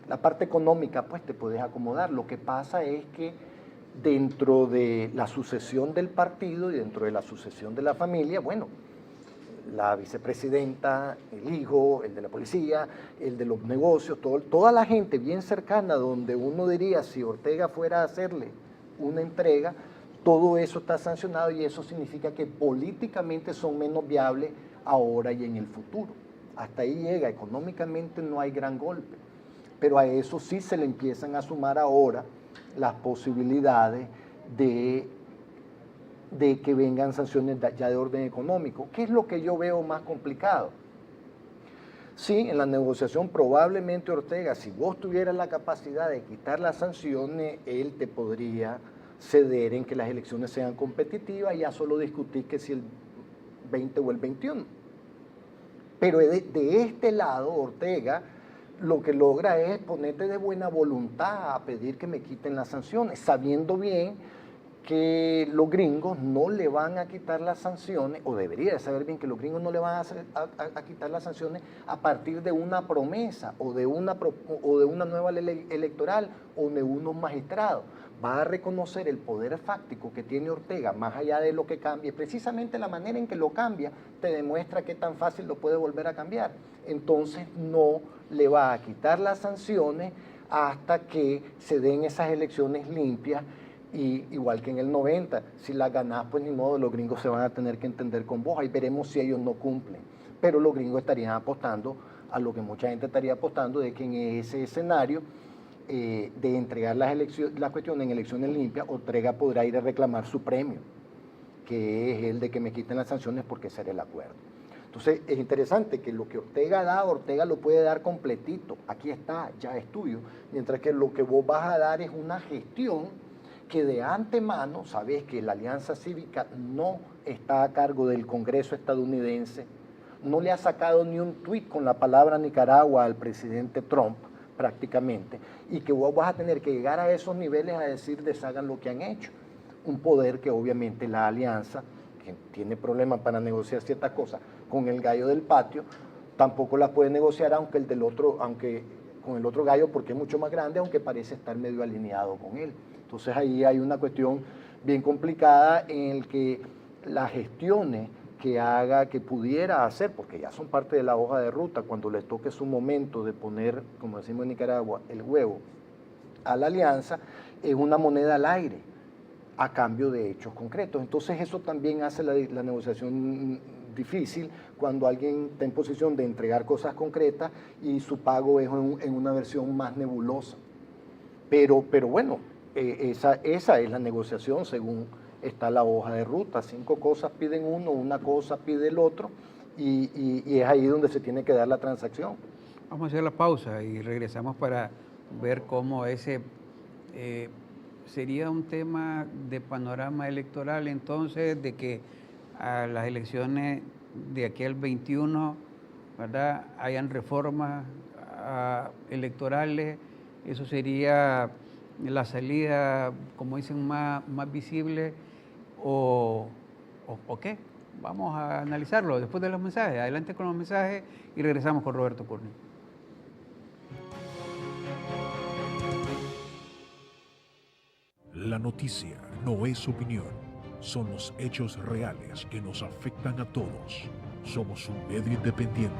La parte económica, pues te puedes acomodar. Lo que pasa es que dentro de la sucesión del partido y dentro de la sucesión de la familia, bueno, la vicepresidenta, el hijo, el de la policía, el de los negocios, toda la gente bien cercana, donde uno diría, si Ortega fuera a hacerle una entrega, todo eso está sancionado y eso significa que políticamente son menos viables ahora y en el futuro. Hasta ahí llega, económicamente no hay gran golpe, pero a eso sí se le empiezan a sumar ahora las posibilidades de que vengan sanciones ya de orden económico. ¿Qué es lo que yo veo más complicado? Sí, en la negociación probablemente Ortega, si vos tuvieras la capacidad de quitar las sanciones, él te podría ceder en que las elecciones sean competitivas y ya solo discutir que si el 20 o el 21. Pero de este lado, Ortega lo que logra es ponerte de buena voluntad a pedir que me quiten las sanciones, sabiendo bien que los gringos no le van a quitar las sanciones, o debería saber bien que los gringos no le van a quitar las sanciones a partir de una promesa o de una nueva ley electoral o de unos magistrados. Va a reconocer el poder fáctico que tiene Ortega, más allá de lo que cambie. Precisamente la manera en que lo cambia te demuestra qué tan fácil lo puede volver a cambiar. Entonces no le va a quitar las sanciones hasta que se den esas elecciones limpias. Y igual que en el 90, si la ganás, pues ni modo, los gringos se van a tener que entender con vos. Ahí veremos si ellos no cumplen. Pero los gringos estarían apostando a lo que mucha gente estaría apostando, de que en ese escenario de entregar la cuestión en elecciones limpias, Ortega podrá ir a reclamar su premio, que es el de que me quiten las sanciones porque ese era el acuerdo. Entonces es interesante que lo que Ortega da, Ortega lo puede dar completito. Aquí está, ya es tuyo. Mientras que lo que vos vas a dar es una gestión que de antemano sabes que la Alianza Cívica no está a cargo del Congreso estadounidense, no le ha sacado ni un tuit con la palabra Nicaragua al presidente Trump prácticamente, y que vos vas a tener que llegar a esos niveles a decir deshagan lo que han hecho. Un poder que obviamente la Alianza, que tiene problemas para negociar ciertas cosas con el gallo del patio, tampoco las puede negociar aunque con el otro gallo, porque es mucho más grande, aunque parece estar medio alineado con él. Entonces ahí hay una cuestión bien complicada en el que las gestiones que pudiera hacer, porque ya son parte de la hoja de ruta, cuando les toque su momento de poner, como decimos en Nicaragua, el huevo a la alianza, es una moneda al aire, a cambio de hechos concretos. Entonces eso también hace la negociación difícil cuando alguien está en posición de entregar cosas concretas y su pago es en una versión más nebulosa. Pero bueno, esa es la negociación según está la hoja de ruta. 5 cosas piden uno, una cosa pide el otro, y es ahí donde se tiene que dar la transacción. Vamos a hacer la pausa y regresamos para ver cómo ese sería un tema de panorama electoral, entonces, de que a las elecciones de aquí al 21, ¿verdad?, hayan reformas electorales. Eso sería la salida, como dicen, más visible, o qué. Vamos a analizarlo después de los mensajes. Adelante con los mensajes y regresamos con Roberto Curni. La noticia no es opinión, son los hechos reales que nos afectan a todos. Somos un medio independiente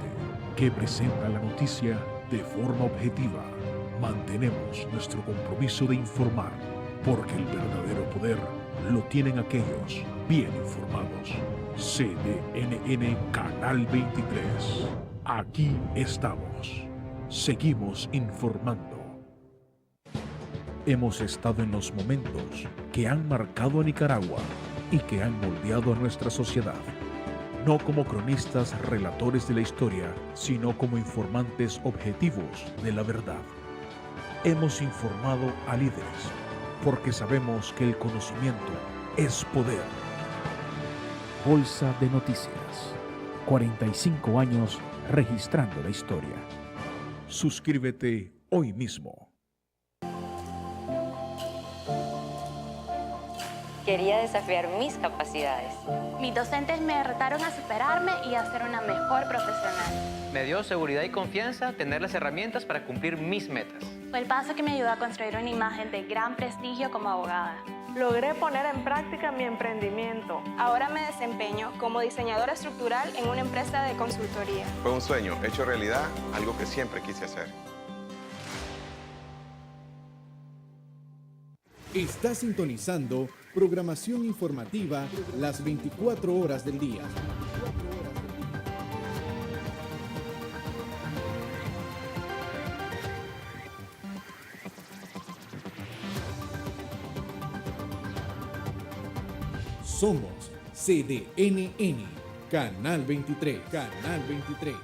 que presenta la noticia de forma objetiva. Mantenemos nuestro compromiso de informar, porque el verdadero poder lo tienen aquellos bien informados. CDNN Canal 23. Aquí estamos. Seguimos informando. Hemos estado en los momentos que han marcado a Nicaragua y que han moldeado a nuestra sociedad. No como cronistas relatores de la historia, sino como informantes objetivos de la verdad. Hemos informado a líderes, porque sabemos que el conocimiento es poder. Bolsa de Noticias. 45 años registrando la historia. Suscríbete hoy mismo. Quería desafiar mis capacidades. Mis docentes me retaron a superarme y a ser una mejor profesional. Me dio seguridad y confianza tener las herramientas para cumplir mis metas. Fue el paso que me ayudó a construir una imagen de gran prestigio como abogada. Logré poner en práctica mi emprendimiento. Ahora me desempeño como diseñadora estructural en una empresa de consultoría. Fue un sueño hecho realidad, algo que siempre quise hacer. Está sintonizando programación informativa las 24 horas del día. Somos CDNN, Canal 23, Canal 23.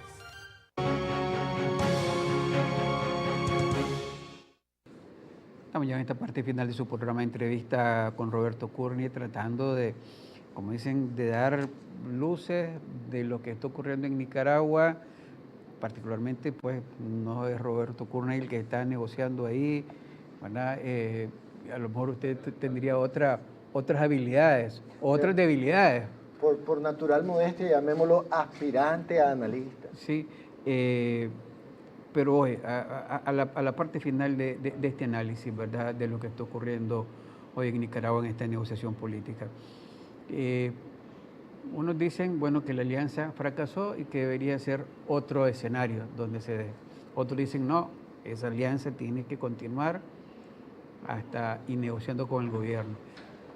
Estamos ya en esta parte final de su programa de entrevista con Roberto Curni, tratando de, como dicen, de dar luces de lo que está ocurriendo en Nicaragua. Particularmente, pues, no es Roberto Curni el que está negociando ahí, ¿verdad? A lo mejor usted tendría otras habilidades, otras debilidades. Por natural modestia, llamémoslo aspirante a analista. Sí, pero hoy, a la parte final de este análisis, ¿verdad?, de lo que está ocurriendo hoy en Nicaragua en esta negociación política. Unos dicen, bueno, que la alianza fracasó y que debería ser otro escenario donde se dé. Otros dicen, no, esa alianza tiene que continuar y negociando con el gobierno.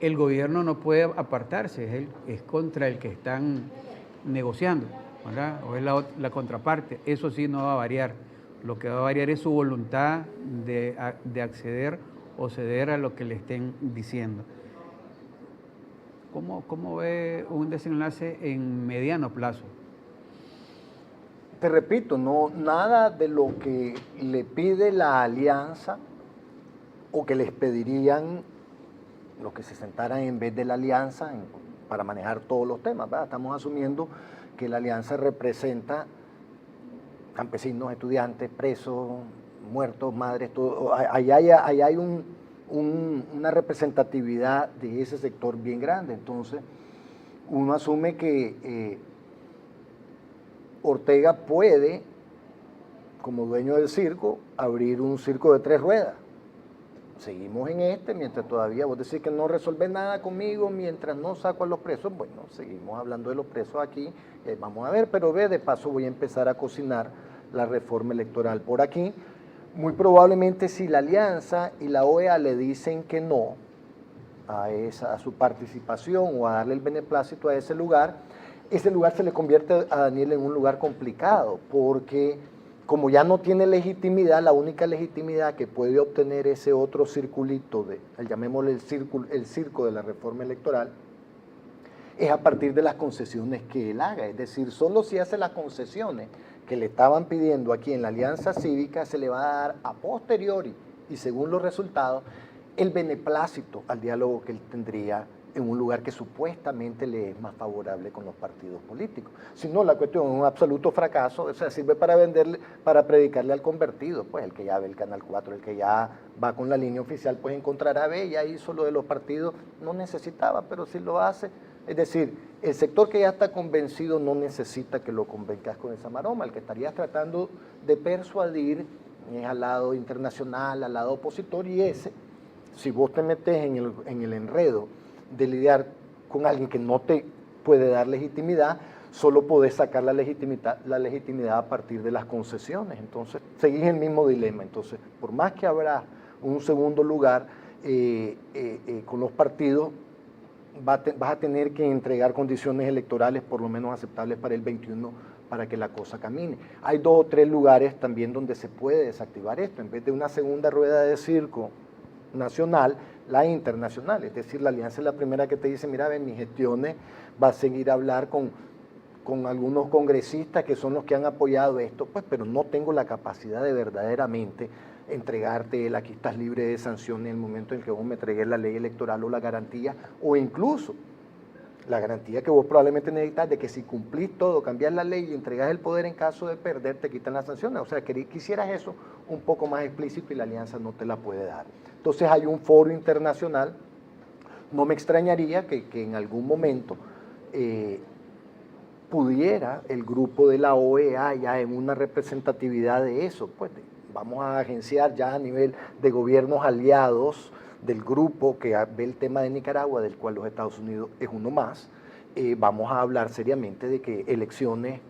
El gobierno no puede apartarse, es contra el que están negociando, ¿verdad? O es la contraparte. Eso sí no va a variar. Lo que va a variar es su voluntad de acceder o ceder a lo que le estén diciendo. ¿Cómo ve un desenlace en mediano plazo? Te repito, nada de lo que le pide la alianza o que les pedirían los que se sentaran en vez de la alianza para manejar todos los temas, ¿verdad? Estamos asumiendo que la alianza representa campesinos, estudiantes, presos, muertos, madres, todo. Ahí hay una representatividad de ese sector bien grande. Entonces, uno asume que Ortega puede, como dueño del circo, abrir un circo de 3 ruedas. Seguimos en mientras todavía vos decís que no resolvés nada conmigo mientras no saco a los presos. Bueno, seguimos hablando de los presos aquí, vamos a ver, pero de paso voy a empezar a cocinar la reforma electoral por aquí. Muy probablemente si la alianza y la OEA le dicen que no a su participación o a darle el beneplácito a ese lugar se le convierte a Daniel en un lugar complicado, porque como ya no tiene legitimidad, la única legitimidad que puede obtener ese otro circulito, llamémosle el circo de la reforma electoral, es a partir de las concesiones que él haga. Es decir, solo si hace las concesiones que le estaban pidiendo aquí en la Alianza Cívica, se le va a dar a posteriori y según los resultados, el beneplácito al diálogo que él tendría en un lugar que supuestamente le es más favorable con los partidos políticos. Si no, la cuestión es un absoluto fracaso, o sea, sirve para para predicarle al convertido, pues el que ya ve el Canal 4, el que ya va con la línea oficial, pues encontrará, ya hizo lo de los partidos, no necesitaba, pero si lo hace, es decir, el sector que ya está convencido no necesita que lo convenzcas con esa maroma, el que estarías tratando de persuadir es al lado internacional, al lado opositor, y si vos te metes en el enredo de lidiar con alguien que no te puede dar legitimidad, solo podés sacar la legitimidad a partir de las concesiones. Entonces, seguís el mismo dilema. Entonces, por más que habrá un segundo lugar, con los partidos, vas a tener que entregar condiciones electorales por lo menos aceptables para el 21 para que la cosa camine. Hay 2 o 3 lugares también donde se puede desactivar esto. En vez de una segunda rueda de circo nacional, la internacional, es decir, la alianza es la primera que te dice, mira, en mis gestiones va a seguir a hablar con algunos congresistas que son los que han apoyado esto, pues, pero no tengo la capacidad de verdaderamente entregarte, aquí estás libre de sanciones en el momento en que vos me entregues la ley electoral o la garantía, o incluso la garantía que vos probablemente necesitas de que si cumplís todo, cambias la ley y entregás el poder en caso de perder, te quitan las sanciones. O sea, quisieras eso un poco más explícito y la alianza no te la puede dar. Entonces hay un foro internacional, no me extrañaría que en algún momento pudiera el grupo de la OEA ya en una representatividad de eso, pues vamos a agenciar ya a nivel de gobiernos aliados del grupo que ve el tema de Nicaragua, del cual los Estados Unidos es uno más, vamos a hablar seriamente de que elecciones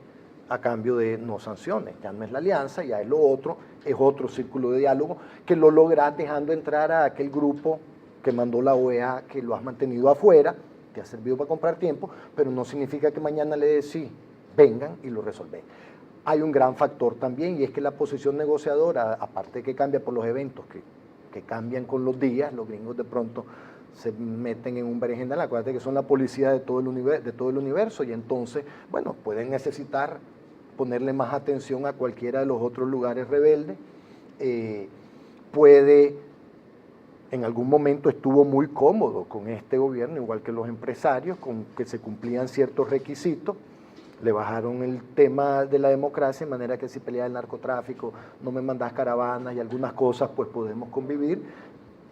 a cambio de no sanciones, ya no es la alianza, ya es lo otro, es otro círculo de diálogo que lo lográs dejando entrar a aquel grupo que mandó la OEA, que lo has mantenido afuera, te ha servido para comprar tiempo, pero no significa que mañana le decís, vengan y lo resolvés. Hay un gran factor también, y es que la posición negociadora, aparte de que cambia por los eventos que cambian con los días, los gringos de pronto se meten en un berenjenal, acuérdate que son la policía de todo el universo, y entonces, bueno, pueden necesitar ponerle más atención a cualquiera de los otros lugares rebeldes, en algún momento estuvo muy cómodo con este gobierno, igual que los empresarios, con que se cumplían ciertos requisitos, le bajaron el tema de la democracia, de manera que si peleas el narcotráfico, no me mandás caravanas y algunas cosas, pues podemos convivir.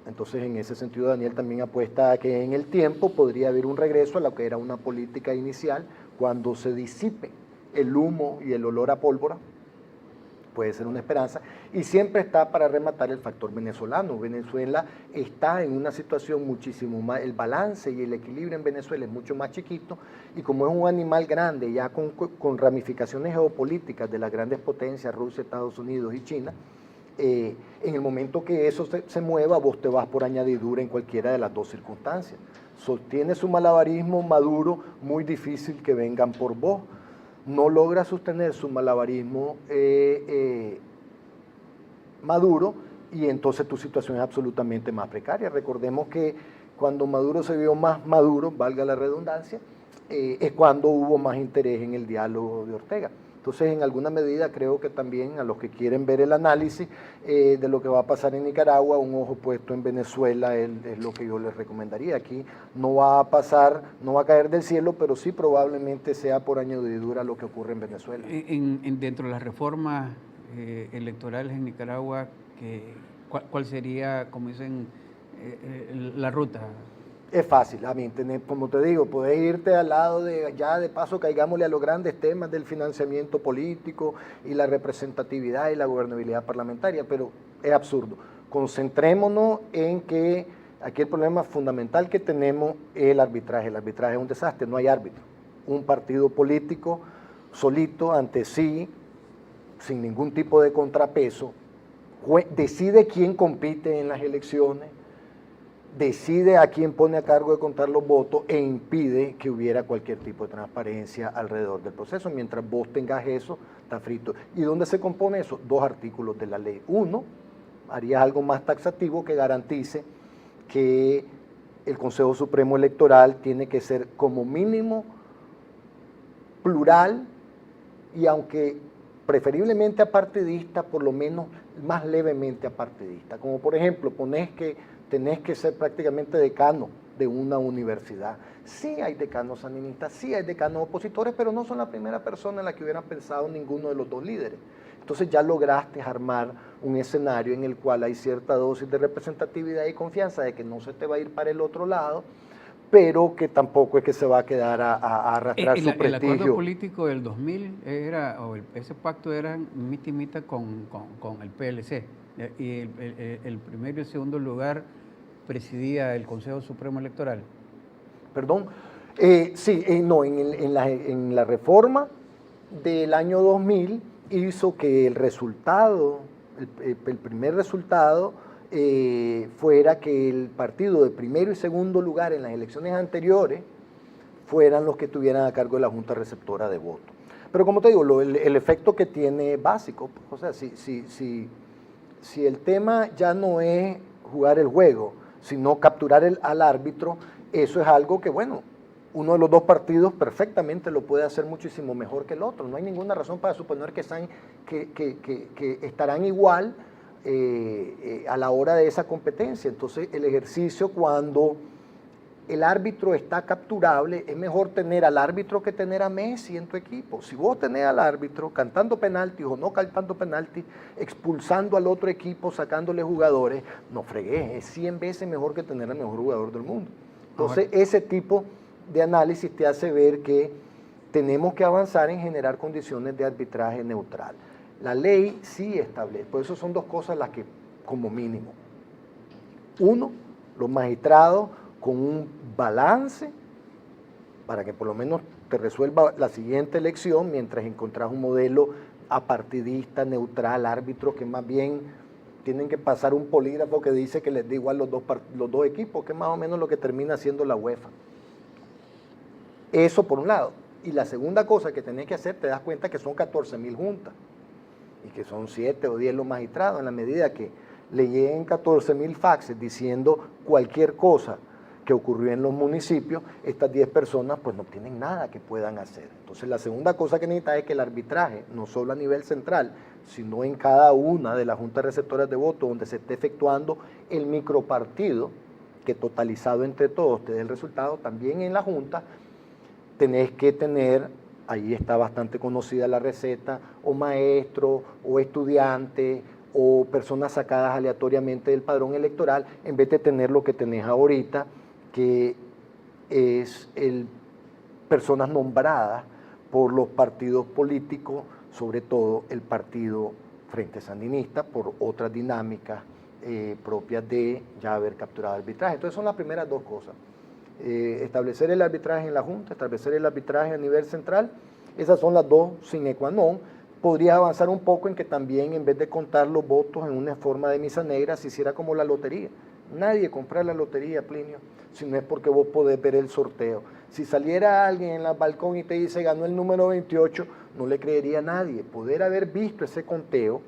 Entonces, en ese sentido, Daniel también apuesta a que en el tiempo podría haber un regreso a lo que era una política inicial, cuando se disipe el humo y el olor a pólvora, puede ser una esperanza, y siempre está para rematar el factor venezolano. Venezuela está en una situación muchísimo más, el balance y el equilibrio en Venezuela es mucho más chiquito, y como es un animal grande, ya con ramificaciones geopolíticas de las grandes potencias, Rusia, Estados Unidos y China, en el momento que eso se mueva, vos te vas por añadidura en cualquiera de las dos circunstancias. Sostiene su malabarismo Maduro, muy difícil que vengan por vos. No logra sostener su malabarismo Maduro, y entonces tu situación es absolutamente más precaria. Recordemos que cuando Maduro se vio más maduro, valga la redundancia, es cuando hubo más interés en el diálogo de Ortega. Entonces, en alguna medida, creo que también a los que quieren ver el análisis de lo que va a pasar en Nicaragua, un ojo puesto en Venezuela es lo que yo les recomendaría. Aquí no va a pasar, no va a caer del cielo, pero sí probablemente sea por añadidura lo que ocurre en Venezuela. Dentro de las reformas electorales en Nicaragua, ¿cuál sería, como dicen, la ruta? Es fácil, como te digo, podés irte al lado ya de paso caigámosle a los grandes temas del financiamiento político y la representatividad y la gobernabilidad parlamentaria, pero es absurdo. Concentrémonos en que aquí el problema fundamental que tenemos es el arbitraje. El arbitraje es un desastre, no hay árbitro. Un partido político solito ante sí, sin ningún tipo de contrapeso, decide quién compite en las elecciones, decide a quién pone a cargo de contar los votos e impide que hubiera cualquier tipo de transparencia alrededor del proceso. Mientras vos tengas eso, está frito. ¿Y dónde se compone eso? 2 artículos de la ley. Uno, harías algo más taxativo que garantice que el Consejo Supremo Electoral tiene que ser como mínimo plural, y aunque preferiblemente apartidista, por lo menos más levemente apartidista. Como por ejemplo, tenés que ser prácticamente decano de una universidad. Sí hay decanos sandinistas, sí hay decanos opositores, pero no son la primera persona en la que hubieran pensado ninguno de los 2 líderes. Entonces ya lograste armar un escenario en el cual hay cierta dosis de representatividad y confianza de que no se te va a ir para el otro lado, pero que tampoco es que se va a quedar a arrastrar su prestigio. El acuerdo político del 2000 ese pacto era mita con el PLC, y el primero y el segundo lugar presidía el Consejo Supremo Electoral. Perdón, No, en la reforma del año 2000 hizo que el resultado, el primer resultado fuera que el partido de primero y segundo lugar en las elecciones anteriores fueran los que estuvieran a cargo de la Junta Receptora de Votos. Pero como te digo, el efecto que tiene básico, o sea, si el tema ya no es jugar el juego, sino capturar al árbitro, eso es algo que, bueno, uno de los dos partidos perfectamente lo puede hacer muchísimo mejor que el otro. No hay ninguna razón para suponer que estarán igual a la hora de esa competencia. Entonces, el ejercicio, cuando el árbitro está capturable, es mejor tener al árbitro que tener a Messi en tu equipo. Si vos tenés al árbitro cantando penaltis o no cantando penaltis, expulsando al otro equipo, sacándole jugadores, no fregues, es 100 veces mejor que tener al mejor jugador del mundo. Entonces, ese tipo de análisis te hace ver que tenemos que avanzar en generar condiciones de arbitraje neutral. La ley sí establece, por eso son dos cosas las que, como mínimo. Uno, los magistrados con un balance para que por lo menos te resuelva la siguiente elección, mientras encontrás un modelo apartidista, neutral, árbitro, que más bien tienen que pasar un polígrafo que dice que les da igual los dos equipos, que es más o menos lo que termina haciendo la UEFA. Eso por un lado. Y la segunda cosa que tenés que hacer, te das cuenta que son 14.000 juntas y que son 7 o 10 los magistrados. En la medida que le lleguen 14.000 faxes diciendo cualquier cosa que ocurrió en los municipios, estas 10 personas pues no tienen nada que puedan hacer. Entonces la segunda cosa que necesita es que el arbitraje, no solo a nivel central, sino en cada una de las juntas receptoras de votos donde se esté efectuando el micropartido, que totalizado entre todos te dé el resultado, también en la junta tenés que tener, ahí está bastante conocida la receta, o maestros, o estudiantes, o personas sacadas aleatoriamente del padrón electoral, en vez de tener lo que tenés ahorita, que es personas nombradas por los partidos políticos, sobre todo el partido Frente Sandinista, por otras dinámicas propias de ya haber capturado arbitraje. Entonces son las primeras dos cosas. Establecer el arbitraje en la Junta, establecer el arbitraje a nivel central, esas son las dos sine qua non. Podrías avanzar un poco en que también, en vez de contar los votos en una forma de misa negra, se hiciera como la lotería. Nadie compra la lotería, Plinio, si no es porque vos podés ver el sorteo. Si saliera alguien en el balcón y te dice ganó el número 28, no le creería a nadie. Poder haber visto ese conteo,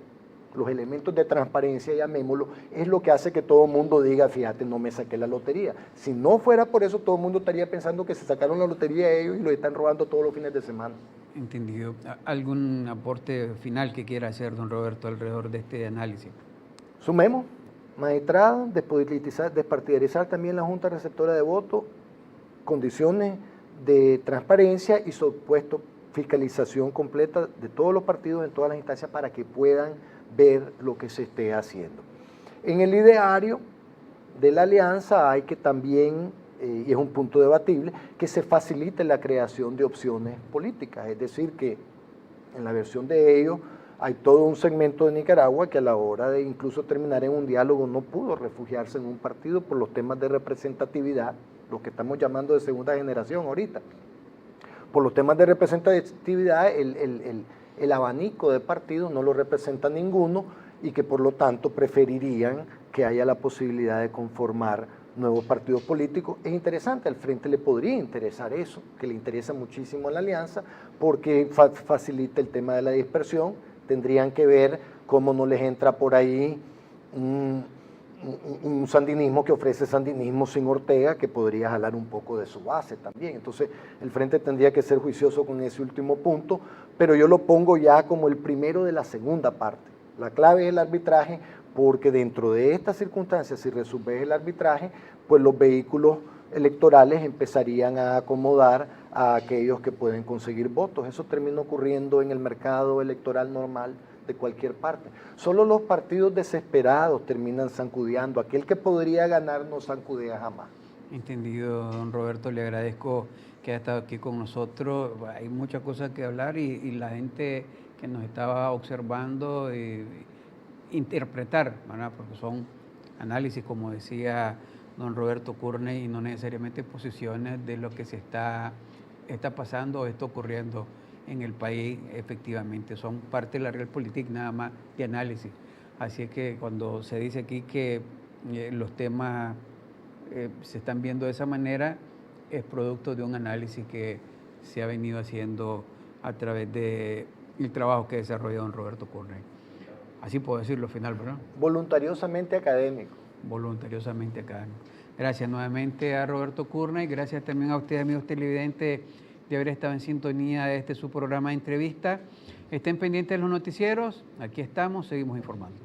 los elementos de transparencia, llamémoslo, es lo que hace que todo el mundo diga, fíjate, no me saqué la lotería. Si no fuera por eso, todo el mundo estaría pensando que se sacaron la lotería ellos y lo están robando todos los fines de semana. Entendido. ¿Algún aporte final que quiera hacer, don Roberto, alrededor de este análisis? Sumemos, magistrado, despartidarizar también la Junta Receptora de Votos, condiciones de transparencia y supuesto fiscalización completa de todos los partidos en todas las instancias para que puedan ver lo que se esté haciendo. En el ideario de la alianza hay que también, y es un punto debatible, que se facilite la creación de opciones políticas, es decir, que en la versión de ellos hay todo un segmento de Nicaragua que a la hora de incluso terminar en un diálogo no pudo refugiarse en un partido por los temas de representatividad, lo que estamos llamando de segunda generación ahorita. Por los temas de representatividad, el abanico de partidos no lo representa ninguno y que por lo tanto preferirían que haya la posibilidad de conformar nuevos partidos políticos. Es interesante, al Frente le podría interesar eso, que le interesa muchísimo a la alianza, porque facilita el tema de la dispersión. Tendrían que ver cómo no les entra por ahí un sandinismo que ofrece sandinismo sin Ortega, que podría jalar un poco de su base también. Entonces el Frente tendría que ser juicioso con ese último punto, pero yo lo pongo ya como el primero de la segunda parte. La clave es el arbitraje, porque dentro de estas circunstancias, si resuelves el arbitraje, pues los vehículos electorales empezarían a acomodar a aquellos que pueden conseguir votos. Eso termina ocurriendo en el mercado electoral normal de cualquier parte. Solo los partidos desesperados terminan zancudeando. Aquel que podría ganar no zancudea jamás. Entendido, don Roberto. Le agradezco que haya estado aquí con nosotros. Hay muchas cosas que hablar y la gente que nos estaba observando interpretar, ¿verdad? Porque son análisis, como decía don Roberto Courney y no necesariamente posiciones de lo que se está pasando o está ocurriendo en el país efectivamente. Son parte de la realpolitik nada más de análisis. Así es que cuando se dice aquí que los temas se están viendo de esa manera, es producto de un análisis que se ha venido haciendo a través del trabajo que desarrolla don Roberto Courney. Así puedo decirlo al final, ¿verdad? Voluntariosamente académico. Voluntariosamente académico. Gracias nuevamente a Roberto Courney, gracias también a ustedes, amigos televidentes, de haber estado en sintonía de su programa de entrevista. Estén pendientes de los noticieros, aquí estamos, seguimos informando.